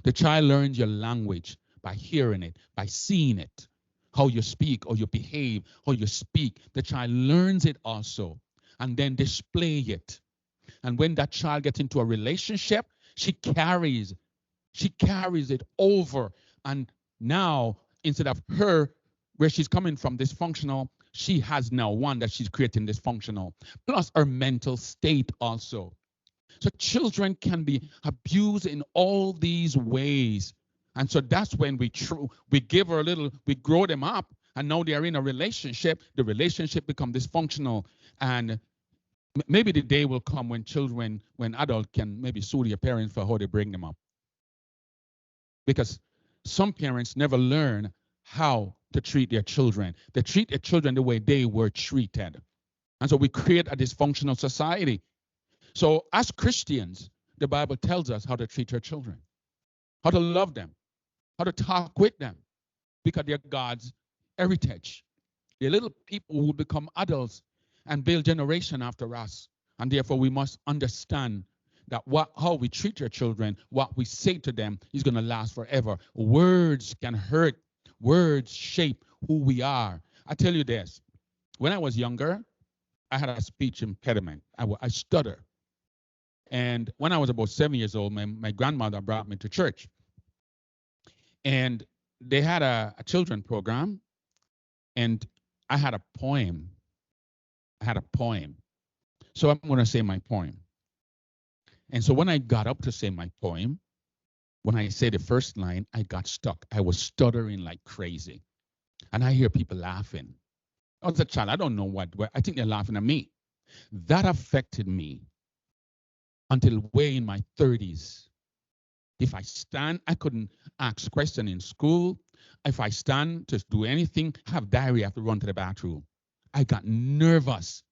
the child learns your language by hearing it, by seeing it, how you speak or you behave, how you speak. The child learns it also and then display it. And when that child gets into a relationship, she carries it over. And now, instead of her, where she's coming from, dysfunctional, she has now one that she's creating dysfunctional, plus her mental state also. So children can be abused in all these ways. And so that's when we give her a little, we grow them up, and now they're in a relationship. The relationship becomes dysfunctional. And maybe the day will come when adults can maybe sue their parents for how they bring them up. Because some parents never learn how to treat their children. They treat their children the way they were treated. And so we create a dysfunctional society. So as Christians, the Bible tells us how to treat our children, how to love them, how to talk with them, because they're God's heritage. They're little people who will become adults and build generation after us. And therefore, we must understand that how we treat our children, what we say to them is going to last forever. Words can hurt. Words shape who we are. I tell you this, when I was younger, I had a speech impediment. I stutter. And when I was about 7 years old, my grandmother brought me to church. And they had a children program, and I had a poem. So I'm going to say my poem. And so when I got up to say my poem, when I said the first line, I got stuck. I was stuttering like crazy. And I hear people laughing. I was a child. I don't know what. I think they're laughing at me. That affected me until way in my 30s. If I stand, I couldn't ask questions in school. If I stand to do anything, I have diarrhea, I have to run to the bathroom. I got nervous.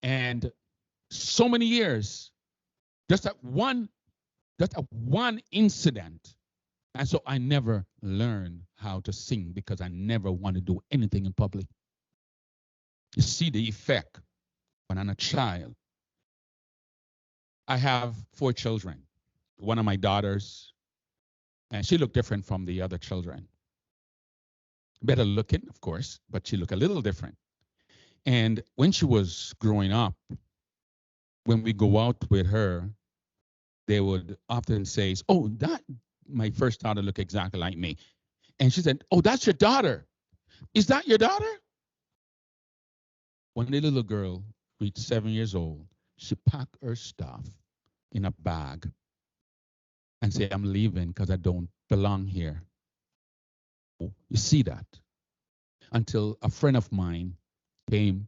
And so many years, just at one incident. And so I never learned how to sing because I never want to do anything in public. You see the effect when I'm a child. I have 4 children. One of my daughters, and she looked different from the other children. Better looking, of course, but she looked a little different. And when she was growing up, when we go out with her, they would often say, oh, that my first daughter looked exactly like me. And she said, oh, that's your daughter. Is that your daughter? When the little girl reached 7 years old, she packed her stuff in a bag and said, I'm leaving because I don't belong here. You see that? Until a friend of mine came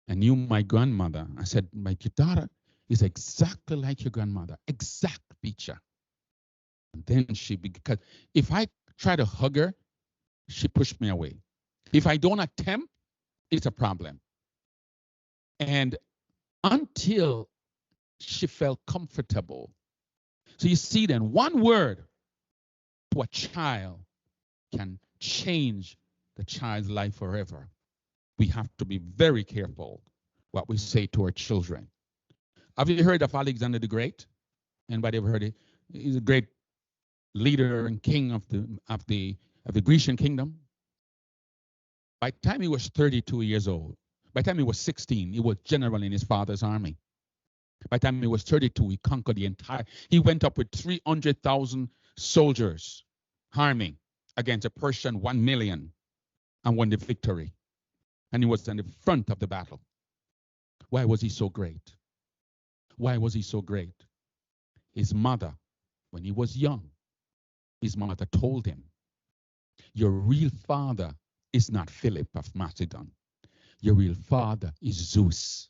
and knew my grandmother. I said, my daughter is exactly like your grandmother, exact picture. And then because if I try to hug her, she pushed me away. If I don't attempt, it's a problem. And until she felt comfortable. So you see then, one word to a child can change the child's life forever. We have to be very careful what we say to our children. Have you heard of Alexander the Great? Anybody ever heard it? He's a great leader and king of the Grecian kingdom. By the time he was 32 years old, by the time he was 16, he was general in his father's army. By the time he was 32, he conquered the entire. He went up with 300,000 soldiers, army against a Persian 1 million, and won the victory. And he was in the front of the battle. Why was he so great? Why was he so great? His mother, when he was young, his mother told him, your real father is not Philip of Macedon. Your real father is Zeus,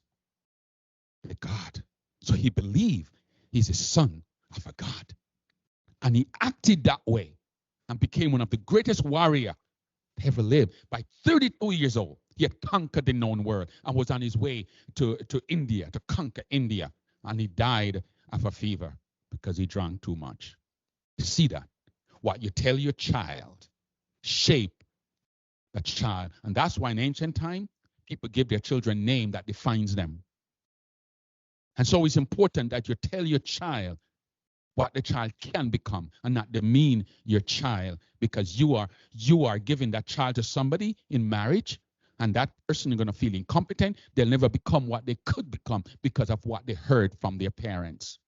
the god. So he believed he's a son of a god. And he acted that way and became one of the greatest warriors to ever live. By 32 years old, he had conquered the known world and was on his way to India, to conquer India. And he died of a fever because he drank too much. See that? What you tell your child shape the child. And that's why in ancient time, people give their children a name that defines them. And so it's important that you tell your child what the child can become and not demean your child, because you are giving that child to somebody in marriage, and that person is going to feel incompetent. They'll never become what they could become because of what they heard from their parents.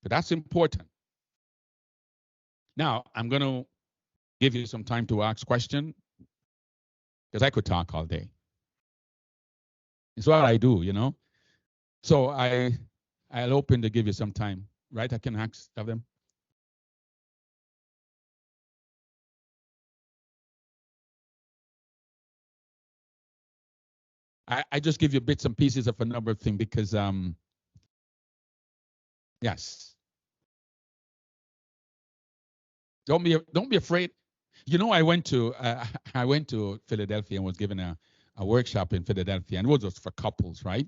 So that's important. Now, I'm going to give you some time to ask questions, because I could talk all day. It's what I do, you know. So I'll open to give you some time, right? I can ask of them. I just give you bits and pieces of a number of things because yes. Don't be afraid. You know, I went to Philadelphia and was given a workshop in Philadelphia, and it was just for couples, right?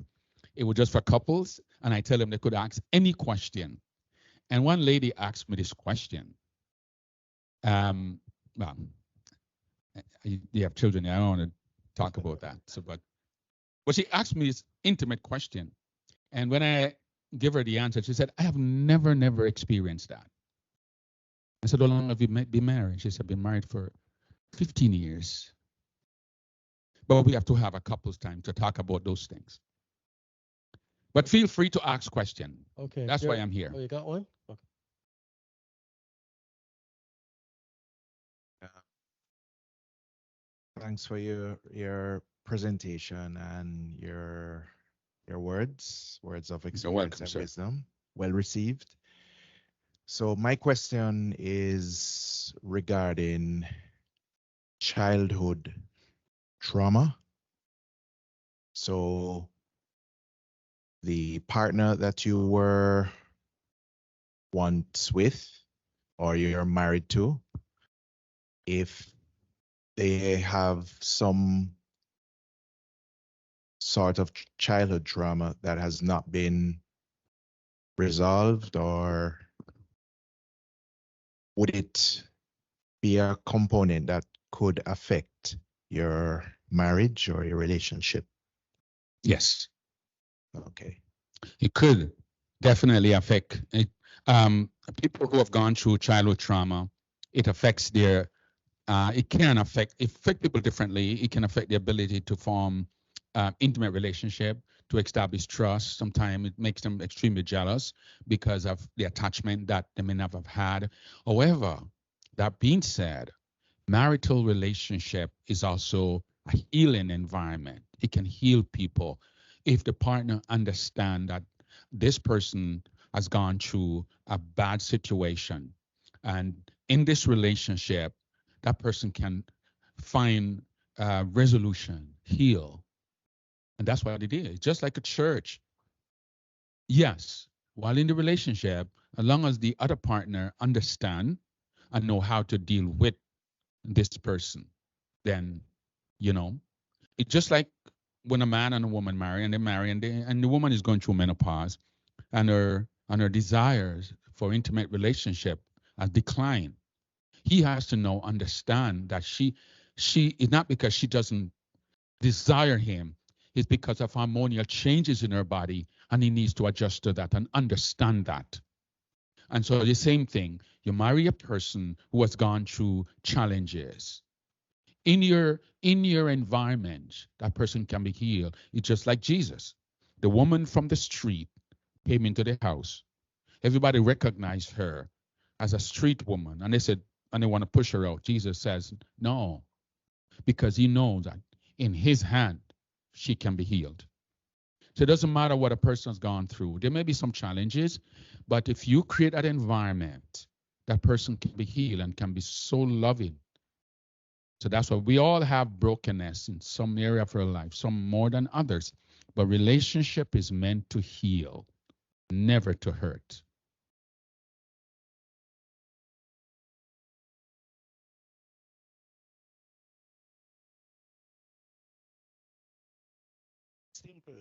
It was just for couples, and I tell them they could ask any question. And one lady asked me this question. Well, you have children. I don't want to talk about that. So, but she asked me this intimate question, and when I give her the answer, she said, "I have never experienced that." I said, "How long have you been married?" She said, "I've been married for 15 years." But we have to have a couple's time to talk about those things. But feel free to ask questions. Okay. That's why I'm here. Oh, you got one? Okay. Thanks for your presentation and your words of experience and wisdom. Well received. So my question is regarding childhood trauma. So the partner that you were once with or you're married to, if they have some sort of childhood trauma that has not been resolved, or would it be a component that could affect your marriage or your relationship? Yes. Okay. It could definitely affect it. People who have gone through childhood trauma, it affects their, it can affect people differently. It can affect the ability to form intimate relationship, to establish trust. Sometimes it makes them extremely jealous because of the attachment that they may not have had. However, that being said, marital relationship is also a healing environment. It can heal people if the partner understand that this person has gone through a bad situation, and in this relationship, that person can find resolution, heal, and that's what it is. Just like a church. Yes, while in the relationship, as long as the other partner understand and know how to deal with this person, then, you know, it's just like when a man and a woman marry, and they marry, and the woman is going through menopause, and her desires for intimate relationship has declined. He has to know, understand that she is not because she doesn't desire him, it's because of hormonal changes in her body, and he needs to adjust to that and understand that. And so the same thing, you marry a person who has gone through challenges. In your environment, that person can be healed. It's just like Jesus. The woman from the street came into the house. Everybody recognized her as a street woman, and they said, and they want to push her out. Jesus says, no, because he knows that in his hand she can be healed. So it doesn't matter what a person has gone through. There may be some challenges, but if you create an environment, that person can be healed and can be so loving. So that's why we all have brokenness in some area of our life, some more than others. But relationship is meant to heal, never to hurt. Simple.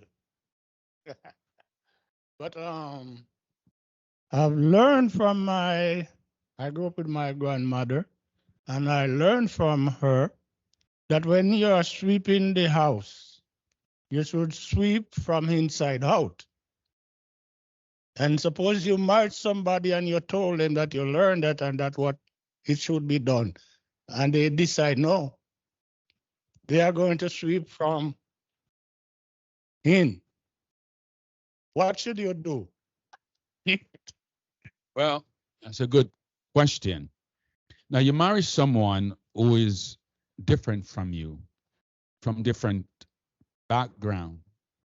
But I've learned from I grew up with my grandmother, and I learned from her that when you are sweeping the house, you should sweep from inside out. And suppose you married somebody and you told them that you learned that and that what it should be done, and they decide no, they are going to sweep from in. What should you do? Well, that's a good question. Now, you marry someone who is different from you, from different background,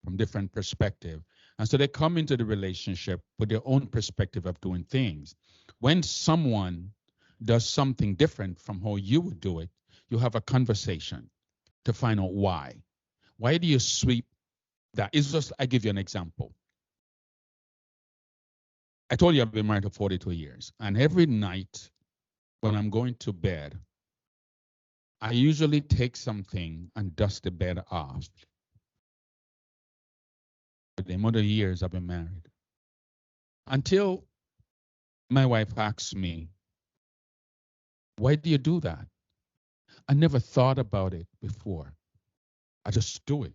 from different perspective. And so they come into the relationship with their own perspective of doing things. When someone does something different from how you would do it, you have a conversation to find out why. Why do you sweep that? It's just, I give you an example. I told you I've been married for 42 years. And every night when I'm going to bed, I usually take something and dust the bed off. For the amount of years I've been married. Until my wife asks me, why do you do that? I never thought about it before. I just do it.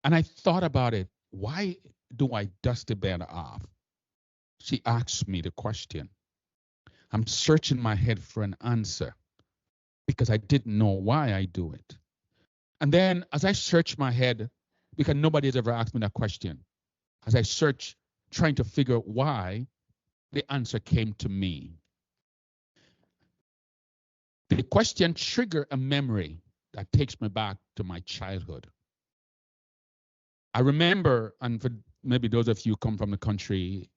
And I thought about it. Why do I dust the bed off? She asked me the question. I'm searching my head for an answer because I didn't know why I do it. And then as I search my head, because nobody has ever asked me that question, as I search, trying to figure out why, the answer came to me. The question triggered a memory that takes me back to my childhood. I remember, and for maybe those of you who come from the country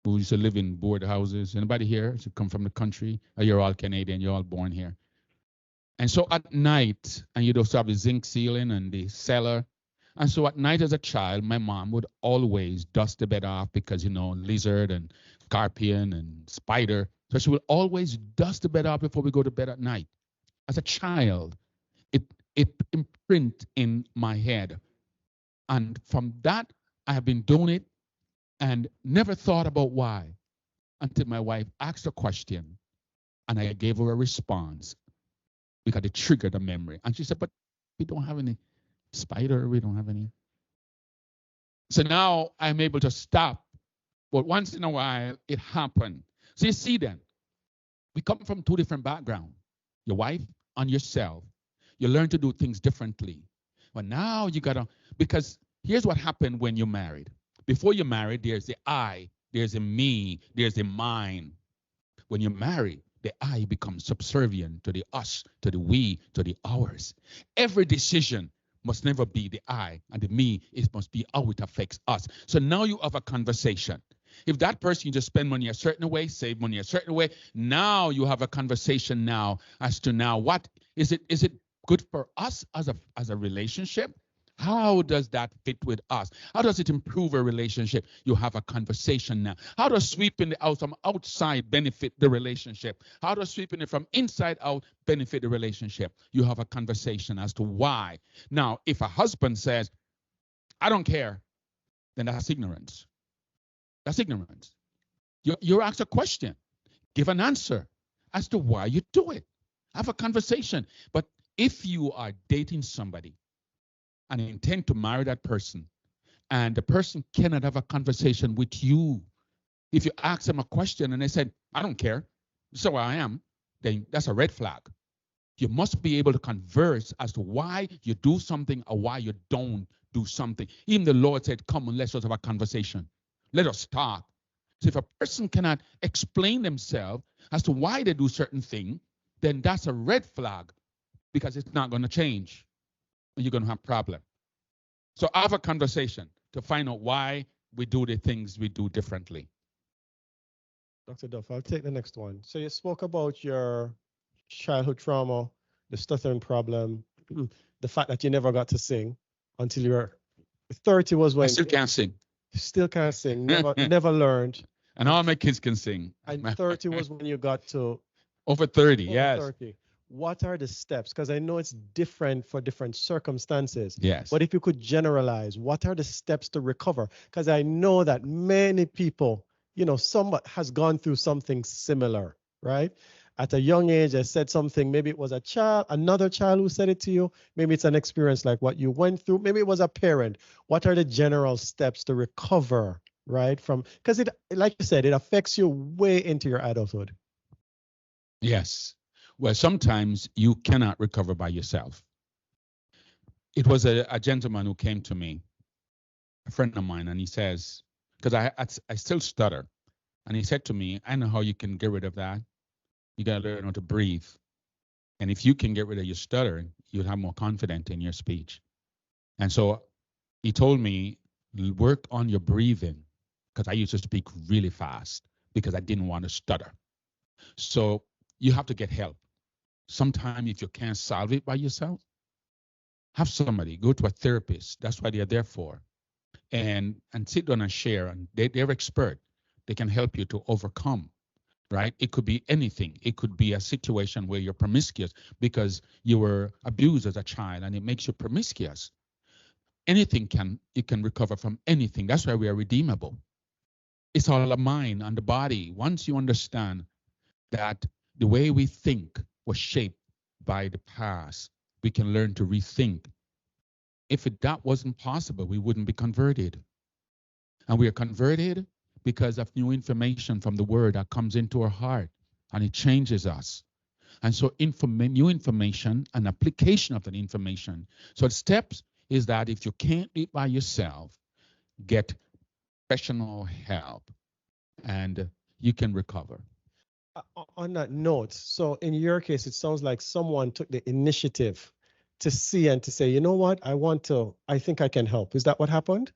who used to live in board houses, anybody here should come from the country? Or you're all Canadian, you're all born here. And so at night, and you'd also have the zinc ceiling and the cellar. And so at night as a child, my mom would always dust the bed off because, lizard and scorpion and spider. So she would always dust the bed off before we go to bed at night. As a child, it imprinted in my head. And from that, I have been doing it and never thought about why until my wife asked a question and I gave her a response because it triggered a memory. And she said, but we don't have any spider, we don't have any. So now I'm able to stop. But once in a while, it happened. So you see then, we come from two different backgrounds, your wife and yourself. You learn to do things differently. But now you gotta, because here's what happened when you're married. Before you're married, there's the I, there's a me, there's the mine. When you're married, the I becomes subservient to the us, to the we, to the ours. Every decision must never be the I and the me. It must be how it affects us. So now you have a conversation. If that person you just spend money a certain way, save money a certain way, now you have a conversation now as to now what is it good for us as a relationship? How does that fit with us? How does it improve a relationship? You have a conversation now. How does sweeping it out from outside benefit the relationship? How does sweeping it from inside out benefit the relationship? You have a conversation as to why. Now, if a husband says, I don't care, then that's ignorance. That's ignorance. You ask a question, give an answer as to why you do it. Have a conversation. But if you are dating somebody and intend to marry that person, and the person cannot have a conversation with you If you ask them a question and they said, I don't care, this is where I am, then that's a red flag. You must be able to converse as to why you do something or why you don't do something. Even the Lord said, come and let's have a conversation. Let us talk. So if a person cannot explain themselves as to why they do certain thing, then that's a red flag because it's not going to change. And you're going to have a problem. So have a conversation to find out why we do the things we do differently. Dr. Duff, I'll take the next one. So you spoke about your childhood trauma, the stuttering problem, the fact that you never got to sing until you were 30 was when I still can't sing. still can't sing, never learned. And all my kids can sing. And 30 was when you got to over 30, over yes. 30. What are the steps? Because I know it's different for different circumstances. Yes. But if you could generalize, what are the steps to recover? Because I know that many people, someone has gone through something similar, right? At a young age, I said something, maybe it was another child who said it to you. Maybe it's an experience like what you went through. Maybe it was a parent. What are the general steps to recover, right? Because it, like you said, it affects you way into your adulthood. Yes. Well, sometimes you cannot recover by yourself. It was a gentleman who came to me, a friend of mine, and he says, because I still stutter, and he said to me, I know how you can get rid of that. You got to learn how to breathe. And if you can get rid of your stutter, you'll have more confidence in your speech. And so he told me, work on your breathing, because I used to speak really fast because I didn't want to stutter. So you have to get help. Sometimes if you can't solve it by yourself, have somebody, go to a therapist. That's what they're there for. And sit down and share. And they're expert. They can help you to overcome, right? It could be anything. It could be a situation where you're promiscuous because you were abused as a child and it makes you promiscuous. Anything you can recover from anything. That's why we are redeemable. It's all the mind and the body. Once you understand that the way we think was shaped by the past, we can learn to rethink. If that wasn't possible, we wouldn't be converted. And we are converted because of new information from the word that comes into our heart and it changes us. And so new information and application of that information. So the steps is that if you can't do it by yourself, get professional help and you can recover. On that note, so in your case, it sounds like someone took the initiative to see and to say, you know what, I think I can help. Is that what happened?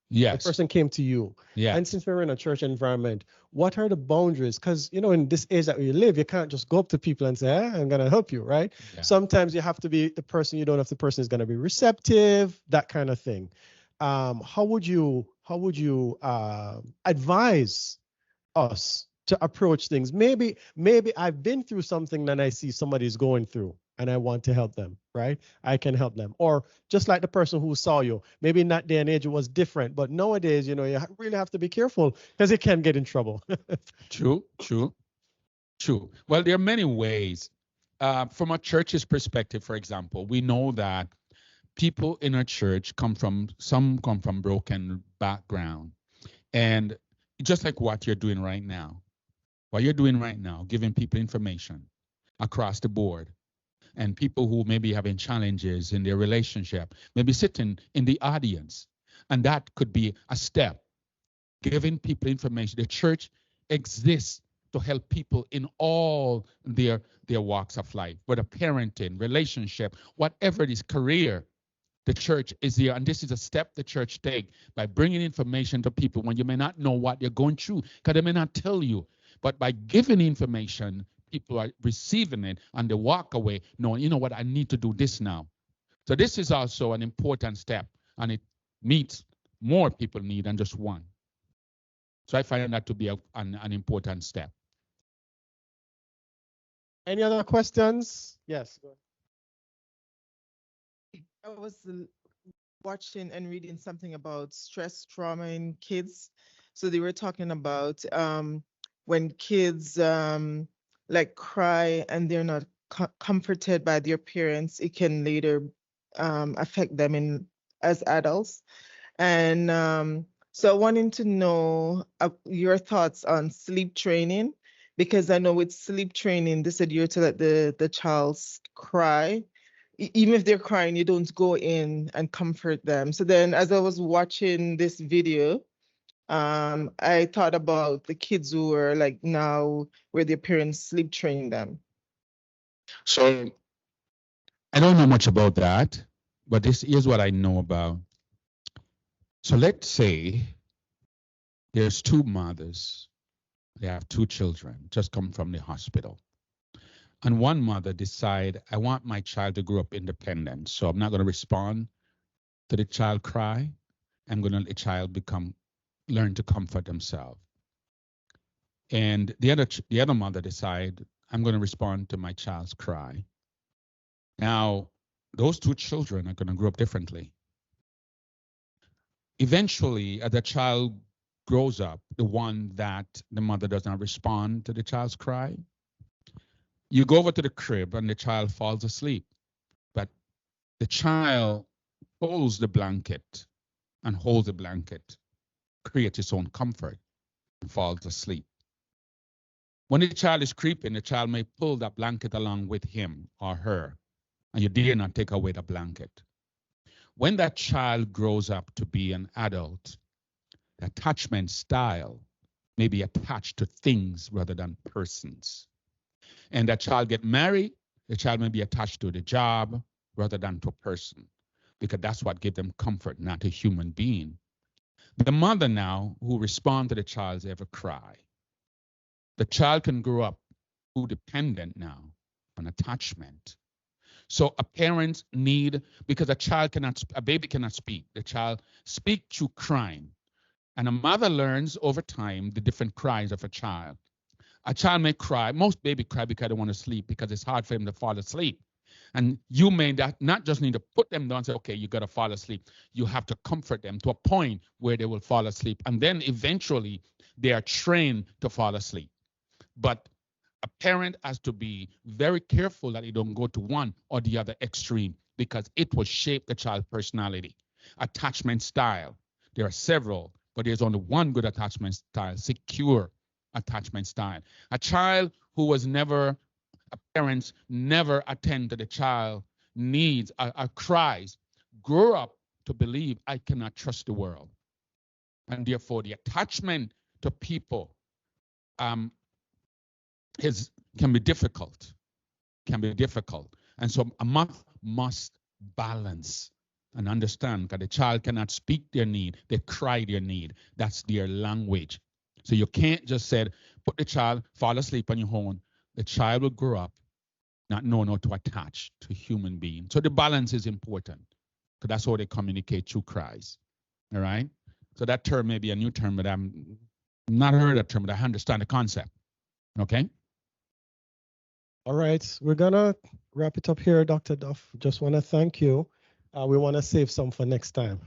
Yes. The person came to you. Yeah. And since we're in a church environment, what are the boundaries? Because, in this age that we live, you can't just go up to people and say, I'm going to help you, right? Yeah. Sometimes you have to be the person, you don't know if the person is going to be receptive, that kind of thing. How would you advise us to approach things? Maybe I've been through something that I see somebody's going through and I want to help them, right? I can help them. Or just like the person who saw you, maybe in that day and age it was different, but nowadays, you really have to be careful because you can get in trouble. True. Well, there are many ways. From a church's perspective, for example, we know that people in a church some come from broken background. And just like what you're doing right now, giving people information across the board, and people who may be having challenges in their relationship, maybe sitting in the audience. And that could be a step, giving people information. The church exists to help people in all their walks of life, whether parenting, relationship, whatever it is, career. The church is here, and this is a step the church take by bringing information to people when you may not know what you're going through, because they may not tell you. But by giving information, people are receiving it, and they walk away knowing, you know what, I need to do this now. So this is also an important step, and it meets more people need than just one. So I find that to be an important step. Any other questions? Yes. I was watching and reading something about stress trauma in kids. So they were talking about when kids like cry and they're not comforted by their parents, it can later affect them as adults. And So I wanted to know your thoughts on sleep training, because I know with sleep training, they said you're to let the child cry. Even if they're crying, you don't go in and comfort them. So then as I was watching this video, I thought about the kids who were like now where their parents sleep train them. So I don't know much about that, but this is what I know about. So let's say there's two mothers. They have two children, just come from the hospital. And one mother decide, I want my child to grow up independent, so I'm not going to respond to the child cry. I'm going to let the child learn to comfort themselves. And the other mother decide, I'm going to respond to my child's cry. Now, those two children are going to grow up differently. Eventually, as the child grows up, the one that the mother does not respond to the child's cry, you go over to the crib and the child falls asleep. But the child pulls the blanket and holds the blanket, creates its own comfort, and falls asleep. When the child is creeping, the child may pull that blanket along with him or her, and you dare not take away the blanket. When that child grows up to be an adult, the attachment style may be attached to things rather than persons. And that child get married, the child may be attached to the job rather than to a person, because that's what gives them comfort, not a human being. The mother now who responds to the child's every cry, the child can grow up dependent now on attachment. So a parent need, because a baby cannot speak. The child speak through crying. And a mother learns over time the different cries of a child. A child may cry, most baby cry because they want to sleep, because it's hard for them to fall asleep. And you may not just need to put them down and say, okay, you got to fall asleep. You have to comfort them to a point where they will fall asleep. And then eventually they are trained to fall asleep. But a parent has to be very careful that they don't go to one or the other extreme, because it will shape the child's personality. Attachment style. There are several, but there's only one good attachment style, secure attachment style. A child who was never, parents never attend to the child needs or cries, grow up to believe I cannot trust the world. And therefore the attachment to people can be difficult, And so a mother must balance and understand that the child cannot speak their need, they cry their need. That's their language. So you can't just say, put the child, fall asleep on your own. The child will grow up not knowing how to attach to human being. So the balance is important, because that's how they communicate through cries. All right? So that term may be a new term, but I'm not heard that term, but I understand the concept. Okay? All right, we're gonna wrap it up here, Dr. Duff. Just want to thank you. We want to save some for next time.